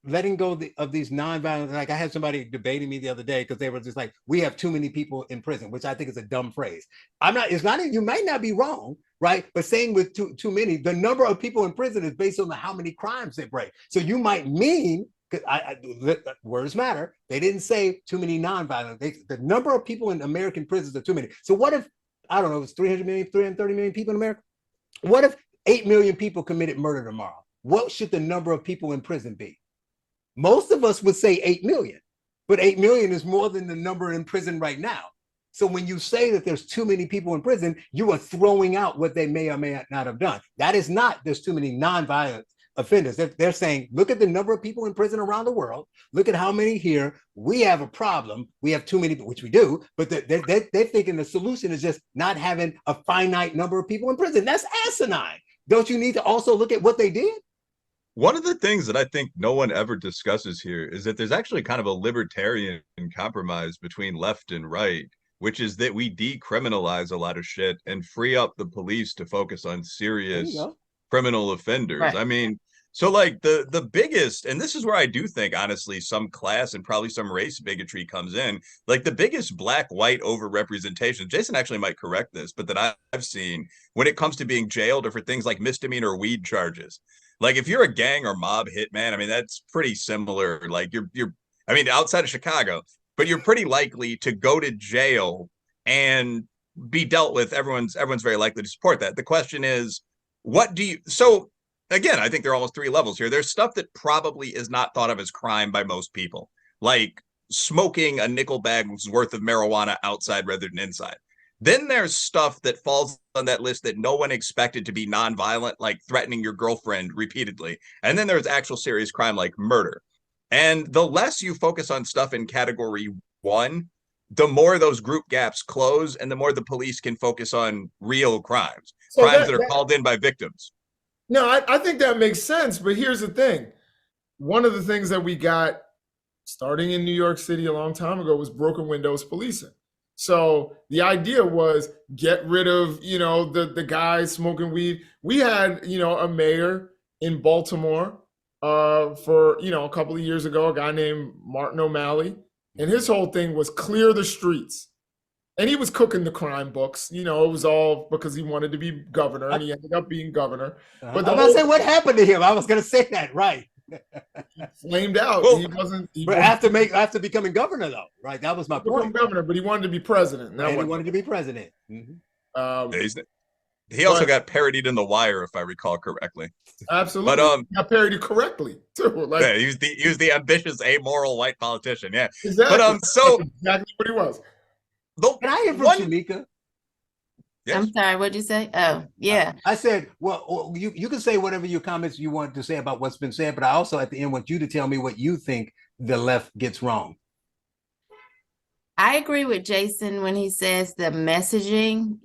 letting go of these nonviolent. Like I had somebody debating me the other day because they were just like, we have too many people in prison, which I think is a dumb phrase. It's not. You might not be wrong, right? But saying with too many, the number of people in prison is based on how many crimes they break. So you might mean. Words matter. They didn't say too many nonviolent. The number of people in American prisons are too many. So what if, I don't know, it's 300 million, 330 million people in America? What if 8 million people committed murder tomorrow? What should the number of people in prison be? Most of us would say 8 million, but 8 million is more than the number in prison right now. So when you say that there's too many people in prison, you are throwing out what they may or may not have done. That is not, there's too many nonviolent offenders. They're saying, look at the number of people in prison around the world. Look at how many here. We have a problem. We have too many, which we do, but they're thinking the solution is just not having a finite number of people in prison. That's asinine. Don't you need to also look at what they did? One of the things that I think no one ever discusses here is that there's actually kind of a libertarian compromise between left and right, which is that we decriminalize a lot of shit and free up the police to focus on serious criminal offenders. Right. I mean, So like the biggest, and this is where I do think honestly some class and probably some race bigotry comes in. Like the biggest black white overrepresentation, Jason actually might correct this, but that I've seen when it comes to being jailed or for things like misdemeanor weed charges. Like if you're a gang or mob hitman, I mean that's pretty similar. Like you're I mean outside of Chicago, but you're pretty likely to go to jail and be dealt with. Everyone's very likely to support that. The question is, what do you so again, I think there are almost three levels here. There's stuff that probably is not thought of as crime by most people, like smoking a nickel bag's worth of marijuana outside rather than inside. Then there's stuff that falls on that list that no one expected to be nonviolent, like threatening your girlfriend repeatedly. And then there's actual serious crime like murder. And the less you focus on stuff in category one, the more those group gaps close and the more the police can focus on real crimes, So crimes that are called in by victims. No, I think that makes sense. But here's the thing. One of the things that we got starting in New York City a long time ago was broken windows policing. So the idea was get rid of, the guys smoking weed. We had, a mayor in Baltimore for, a couple of years ago, a guy named Martin O'Malley. And his whole thing was clear the streets. And he was cooking the crime books. It was all because he wanted to be governor, and he ended up being governor. But I'm gonna say what happened to him. I was going to say that, right? He flamed out. Well, he wasn't. But after becoming governor, though, right? That was my point. Governor, but he wanted to be president. And he wanted to be president. He also got parodied in The Wire, if I recall correctly. Absolutely, but he got parodied correctly too. Like, yeah, he was the ambitious, amoral white politician. Yeah, exactly. But so that's exactly what he was. Can I hear from Shamika? Yes. I'm sorry, what'd you say? Oh, yeah. I said, well, you can say whatever your comments you want to say about what's been said, but I also at the end want you to tell me what you think the left gets wrong. I agree with Jason when he says the messaging,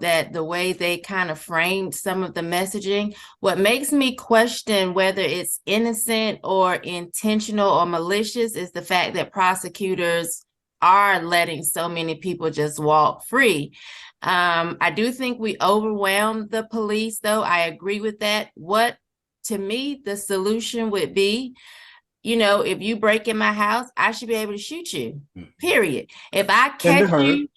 that the way they kind of framed some of the messaging. What makes me question whether it's innocent or intentional or malicious is the fact that prosecutors are letting so many people just walk free. I do think we overwhelm the police, though. I agree with that. What, to me, the solution would be, if you break in my house, I should be able to shoot you, period. If I catch you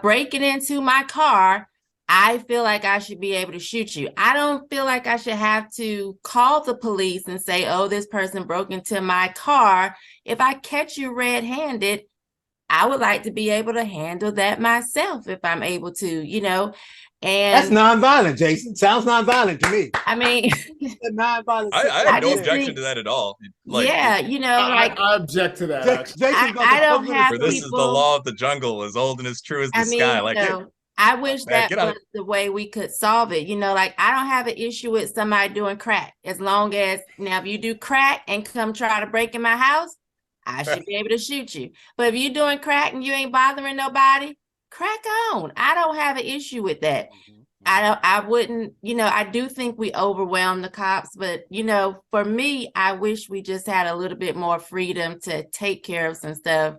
breaking into my car, I feel like I should be able to shoot you. I don't feel like I should have to call the police and say, oh, this person broke into my car. If I catch you red-handed, I would like to be able to handle that myself if I'm able to, and that's nonviolent, Jason. Sounds nonviolent to me. I mean, nonviolent. I have no objection to that at all. Like, yeah, I object to that. I don't have for this people, is the law of the jungle, as old and as true as the sky. Like, I wish that was the way we could solve it. Like I don't have an issue with somebody doing crack as long as now if you do crack and come try to break in my house, I should be able to shoot you. But if you're doing crack and you ain't bothering nobody, crack on. I don't have an issue with that. I wouldn't, I do think we overwhelm the cops, but for me, I wish we just had a little bit more freedom to take care of some stuff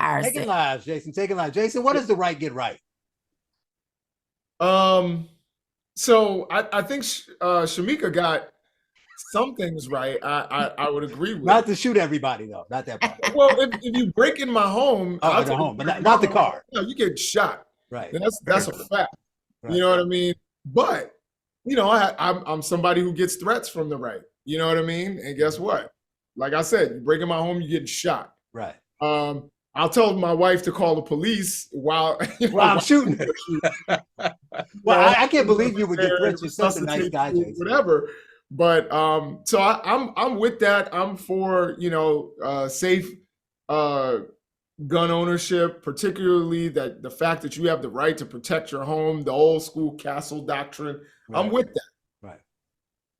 ourselves. Taking lives, Jason. Taking lives. Jason, what does the right get right? So I think Shamika got some things right. I would agree with. Not to shoot everybody though. Not that part. Well, if you break in my home, the home, but not the car. You get shot. Right. And that's a fact. Right. You know what I mean? But I'm somebody who gets threats from the right. You know what I mean? And guess what? Like I said, you break in my home, you get shot. Right. I'll tell my wife to call the police while I'm shooting. Well, I can't believe you would get threats. You're such a nice guy, Jason. Whatever. But so I'm with that. I'm for safe gun ownership, particularly that the fact that you have the right to protect your home, the old school castle doctrine. Right. I'm with that. Right.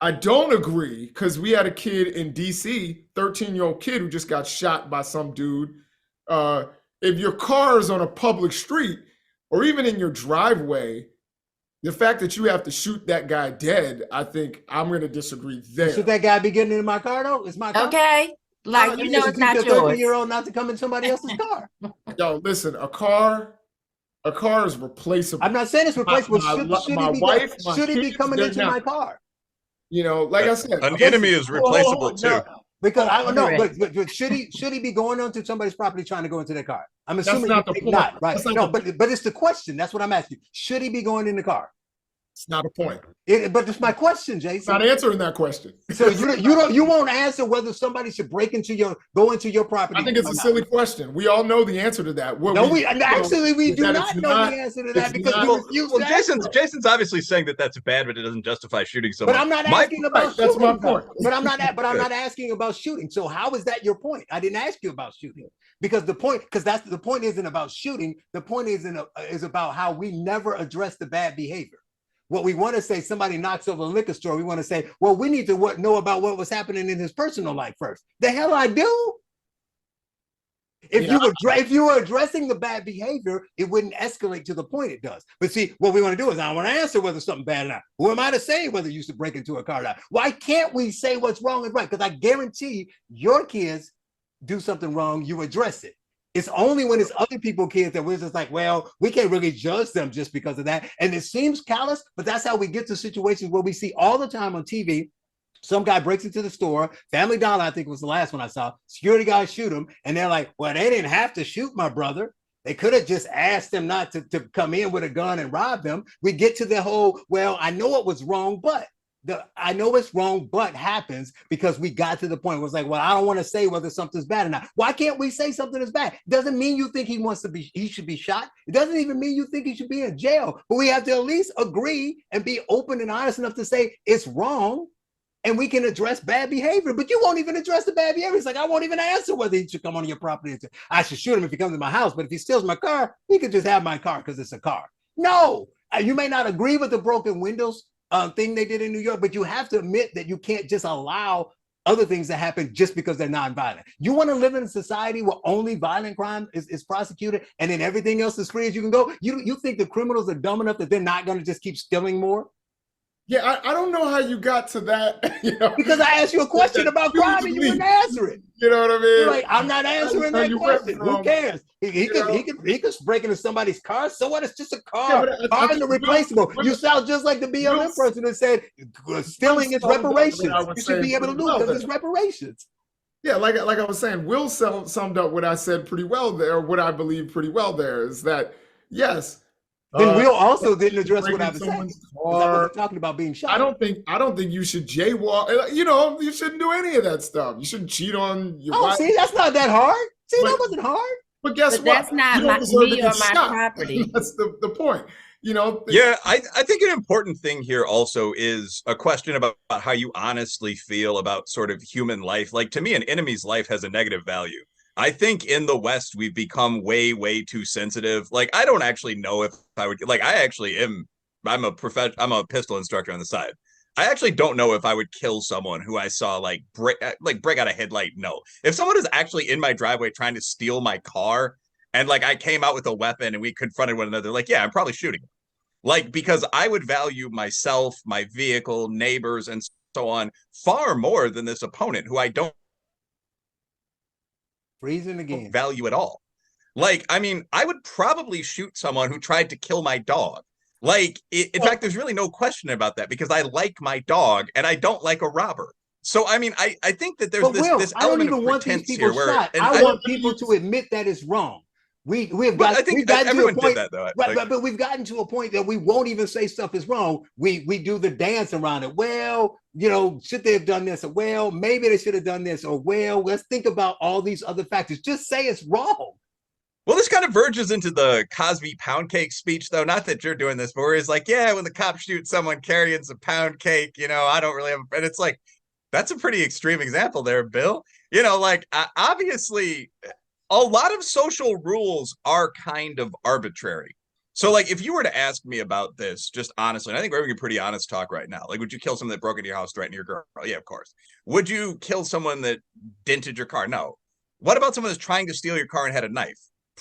I don't agree because we had a kid in DC, 13-year-old kid who just got shot by some dude. If your car is on a public street or even in your driveway, the fact that you have to shoot that guy dead, I think I'm going to disagree there. Should that guy be getting into my car though? It's my car. Okay. Like, it's not yours. 13-year-old not to come in somebody else's car. Yo, listen, a car is replaceable. I'm not saying it's replaceable. Should he be coming into my car? You know, like I said, an enemy is replaceable too. No, because I don't know, Correct. but should he be going onto somebody's property trying to go into their car? I'm That's assuming not you the think point. not, right? That's not No, the but it's the question. That's what I'm asking. Should he be going in the car? It's not a point. But it's my question, It's Jason. not answering that question. So you won't answer whether somebody should go into your property. I think it's a silly question. We all know the answer to that. What No, we we do that not it's know not- the answer to that it's because not- you refuse to answer. Jason's obviously saying that that's bad, but it doesn't justify shooting someone. But I'm not My- asking about That's shooting. my point. But I'm not asking about shooting. So how is that your point? I didn't ask you about shooting because the point isn't about shooting. The point is about how we never address the bad behavior. What we want to say, somebody knocks over a liquor store. We want to say, well, we need to know about what was happening in his personal life first. The hell I do. If you were addressing the bad behavior, it wouldn't escalate to the point it does. But see, what we want to do is I want to answer whether something bad or not. Who am I to say whether you should break into a car or not? Why can't we say what's wrong and right? Because I guarantee your kids do something wrong, you address it. It's only when it's other people's kids that we're just like, well, we can't really judge them just because of that. And it seems callous, but that's how we get to situations where we see all the time on TV. Some guy breaks into the store. Family Dollar, I think was the last one I saw. Security guys shoot him. And they're like, well, they didn't have to shoot my brother. They could have just asked them not to come in with a gun and rob them. We get to the whole, well, I know it was wrong, but I know it's wrong, but happens because we got to the point where it's like, well, I don't want to say whether something's bad or not. Why can't we say something is bad? It doesn't mean you think he should be shot. It doesn't even mean you think he should be in jail, but we have to at least agree and be open and honest enough to say it's wrong and we can address bad behavior, but you won't even address the bad behavior. It's like, I won't even answer whether he should come on your property. I should shoot him if he comes to my house, but if he steals my car, he could just have my car because it's a car. No, you may not agree with the broken windows thing they did in New York, but you have to admit that you can't just allow other things to happen just because they're nonviolent. You want to live in a society where only violent crime is prosecuted and then everything else is free as you can go? You think the criminals are dumb enough that they're not going to just keep stealing more? Yeah, I don't know how you got to that. You know, because I asked you a question about crime and you wouldn't answer it. You know what I mean? You're like, I'm not answering that question. Who cares? He could break into somebody's car. So what? It's just a car. Yeah, Cars are replaceable. You sound just like the BLM person that said stealing is reparations. You should be able to do it because it's reparations. Yeah, like I was saying, Will summed up what I said pretty well there. What I believe pretty well there is that yes. Then Will also didn't address what I was saying. I Car. wasn't talking about being shot. I don't think you should jaywalk. You know, you shouldn't do any of that stuff. You shouldn't cheat on your wife. See, that's not that hard. See, that wasn't hard. But guess But what? that's not You don't my, deserve to me or get my shot. property. That's the point. You know. Yeah, I think an important thing here also is a question about how you honestly feel about sort of human life. Like, to me, an enemy's life has a negative value. I think in the West, we've become way, way too sensitive. Like, I don't actually know if I would, like, I'm a pistol instructor on the side. I actually don't know if I would kill someone who I saw like break out a headlight. No. If someone is actually in my driveway trying to steal my car and like I came out with a weapon and we confronted one another, like, yeah, I'm probably shooting them. Like, because I would value myself, my vehicle, neighbors, and so on far more than this opponent who I don't Freezing again. value at all. Like, I mean, I would probably shoot someone who tried to kill my dog. Like, in fact, there's really no question about that because I like my dog and I don't like a robber. So, I mean, I think that there's this element of pretense here where I want people to admit that it's wrong. We've gotten to a point, that, though. Right, but we've gotten to a point that we won't even say stuff is wrong. We do the dance around it. Well, you know, should they have done this? Or well, maybe they should have done this. Or well, let's think about all these other factors. Just say it's wrong. Well, this kind of verges into the Cosby pound cake speech, though. Not that you're doing this, but where he's like, yeah, when the cops shoot someone carrying some pound cake, you know, I don't really have, and it's like, that's a pretty extreme example there, Bill. You know, like, obviously, a lot of social rules are kind of arbitrary. So, like, if you were to ask me about this, just honestly, and I think we're having a pretty honest talk right now. Like, would you kill someone that broke into your house, threatened your girl? Yeah, of course. Would you kill someone that dented your car? No. What about someone that's trying to steal your car and had a knife?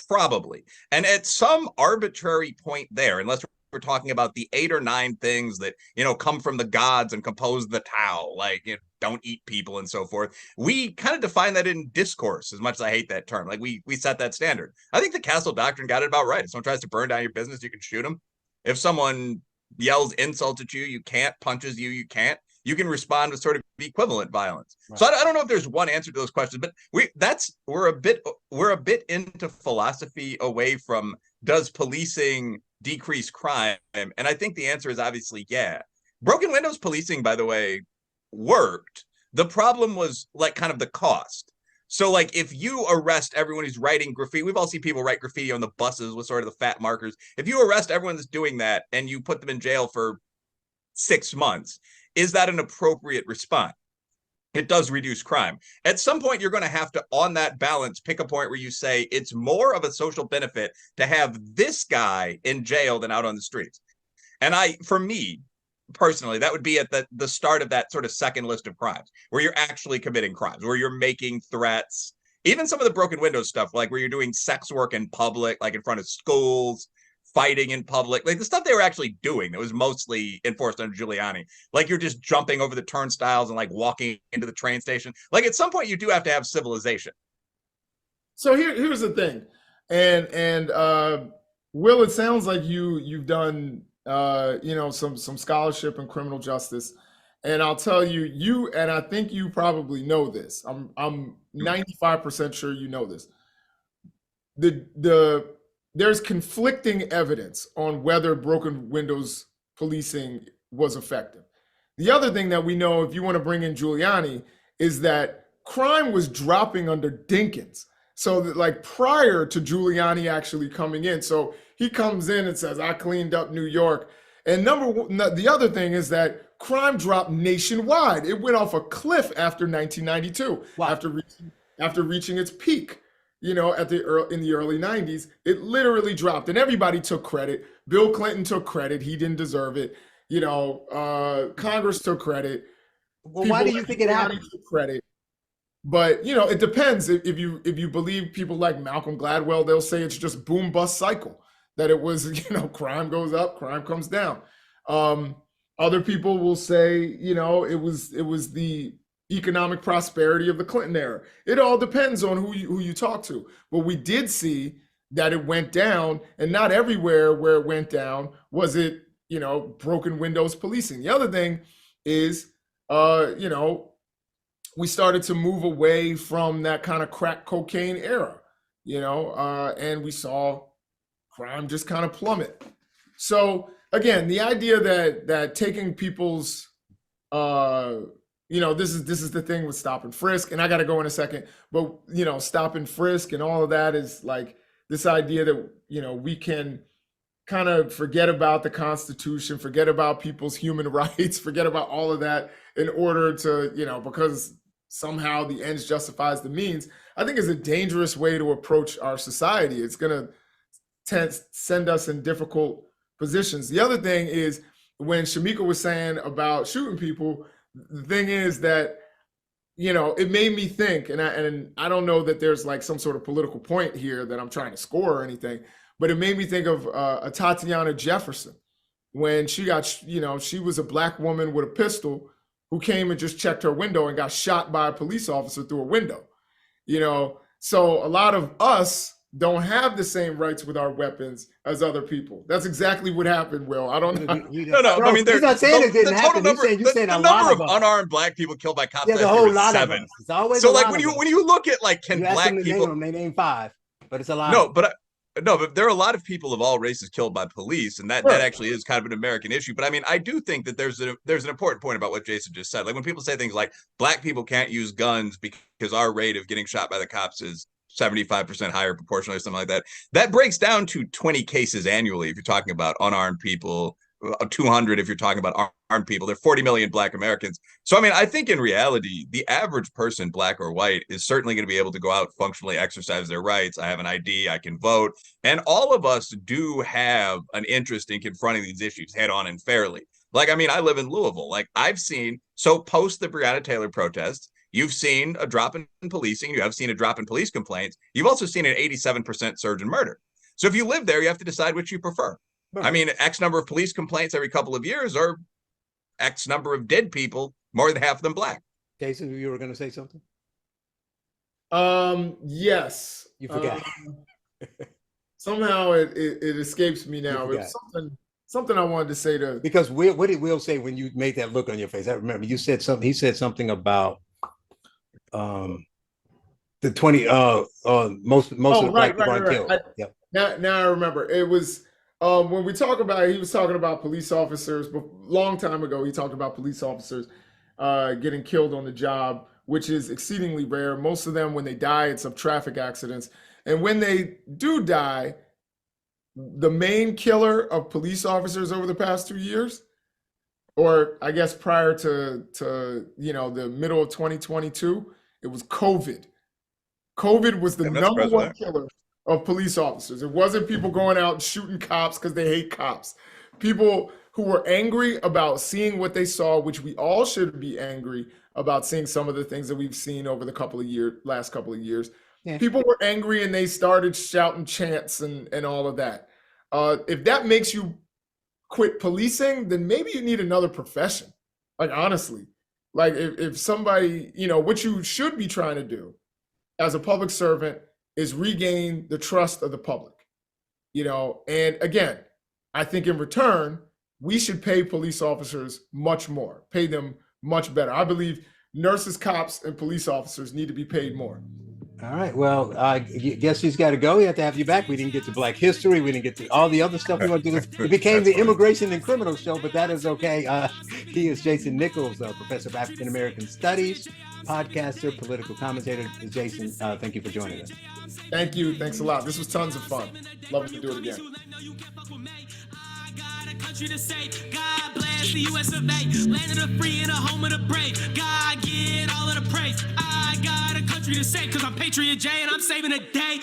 Probably. And at some arbitrary point there, unless we're talking about the 8 or 9 things that, you know, come from the gods and compose the Tao, like, you know, don't eat people and so forth, we kind of define that in discourse, as much as I hate that term. Like, we set that standard. I think the Castle Doctrine got it about right. If someone tries to burn down your business, you can shoot them. If someone yells insults at you, you can't. Punches you, you can't. you can respond with sort of equivalent violence. Right. So I don't know if there's one answer to those questions, but we're a bit into philosophy away from, does policing decrease crime? And I think the answer is obviously yeah. Broken windows policing, by the way, worked. The problem was like kind of the cost. So like if you arrest everyone who's writing graffiti, we've all seen people write graffiti on the buses with sort of the fat markers. If you arrest everyone that's doing that and you put them in jail for 6 months, is that an appropriate response? It does reduce crime. At some point, you're going to have to, on that balance, pick a point where you say it's more of a social benefit to have this guy in jail than out on the streets. And for me, personally, that would be at the start of that sort of second list of crimes, where you're actually committing crimes, where you're making threats. Even some of the broken windows stuff, like where you're doing sex work in public, like in front of schools, fighting in public, like the stuff they were actually doing that was mostly enforced under Giuliani. Like you're just jumping over the turnstiles and like walking into the train station. Like at some point you do have to have civilization. So here's the thing. And Will, it sounds like you've done some scholarship in criminal justice. And I'll tell you, and I think you probably know this. I'm 95% sure you know this. There's conflicting evidence on whether broken windows policing was effective. The other thing that we know, if you want to bring in Giuliani, is that crime was dropping under Dinkins. So that, like, prior to Giuliani actually coming in, so he comes in and says, I cleaned up New York. And the other thing is that crime dropped nationwide. It went off a cliff after 1992, wow. after reaching its peak. In the early 90s, it literally dropped, and everybody took credit. Bill Clinton took credit; he didn't deserve it. Congress took credit. Well, why do you think it happened? Took credit, but it depends. If you believe people like Malcolm Gladwell, they'll say it's just boom bust cycle. That it was crime goes up, crime comes down. Other people will say it was the economic prosperity of the Clinton era. It all depends on who you talk to. But we did see that it went down, and not everywhere where it went down was it, broken windows policing. The other thing is, we started to move away from that kind of crack cocaine era, and we saw crime just kind of plummet. So again, the idea that taking people's this is the thing with stop and frisk, and I got to go in a second, but stop and frisk and all of that is like this idea that we can kind of forget about the Constitution, forget about people's human rights, forget about all of that in order to because somehow the ends justifies the means. I think is a dangerous way to approach our society. It's going to send us in difficult positions. The other thing is when Shamika was saying about shooting people. The thing is that, it made me think, and I don't know that there's like some sort of political point here that I'm trying to score or anything, but it made me think of a Tatiana Jefferson when she got, she was a Black woman with a pistol who came and just checked her window and got shot by a police officer through a window, So a lot of us don't have the same rights with our weapons as other people. That's exactly what happened, Will. I don't know. No. I mean, he's not saying it didn't happen. Number, you're saying the a number lot of unarmed Black people killed by cops. Yeah, the whole lot 7. Of us. It's always so. Like when you look at like, can Black people? They name 5, but it's a lot. No, but there are a lot of people of all races killed by police, and that actually is kind of an American issue. But I mean, I do think that there's an important point about what Jason just said. Like when people say things like Black people can't use guns because our rate of getting shot by the cops is 75% higher proportionally or something like that. That breaks down to 20 cases annually if you're talking about unarmed people, 200 if you're talking about armed people. There are 40 million Black Americans. So, I mean, I think in reality, the average person, Black or white, is certainly going to be able to go out, functionally exercise their rights. I have an ID, I can vote. And all of us do have an interest in confronting these issues head on and fairly. Like, I mean, I live in Louisville. Like, I've seen, so post the Breonna Taylor protests, you've seen a drop in policing. You have seen a drop in police complaints. You've also seen an 87% surge in murder. So if you live there, you have to decide which you prefer. Right. I mean, X number of police complaints every couple of years or X number of dead people, more than half of them Black. Jason, you were going to say something? Yes. You forgot. Somehow it escapes me now. It was something I wanted to say to. Because what did Will say when you made that look on your face? I remember you said something. He said something about the 20 most of the black people aren't killed. Yep. Now I remember. It was when we talk about, he was talking about police officers, but long time ago he talked about police officers getting killed on the job, which is exceedingly rare. Most of them, when they die, it's of traffic accidents. And when they do die, the main killer of police officers over the past 2 years, or I guess prior to the middle of 2022, it was COVID. COVID was the number one killer of police officers. It wasn't people going out and shooting cops because they hate cops. People who were angry about seeing what they saw, which we all should be angry about seeing some of the things that we've seen over the last couple of years. Yeah. People were angry and they started shouting chants and all of that. If that makes you quit policing, then maybe you need another profession. Like, honestly, like if somebody, what you should be trying to do as a public servant is regain the trust of the public, and again, I think in return, we should pay police officers much more, pay them much better. I believe nurses, cops, and police officers need to be paid more. All right. Well, I guess he's got to go. We have to have you back. We didn't get to Black history. We didn't get to all the other stuff we want to do. It became the immigration and criminal show, but that is okay. He is Jason Nichols, professor of African American Studies, podcaster, political commentator. Jason, thank you for joining us. Thank you. Thanks a lot. This was tons of fun. Love to do it again. Country to say, God bless the US of A, land of the free and a home of the brave. God get all of the praise. I got a country to say, cause I'm Patriot J and I'm saving a day.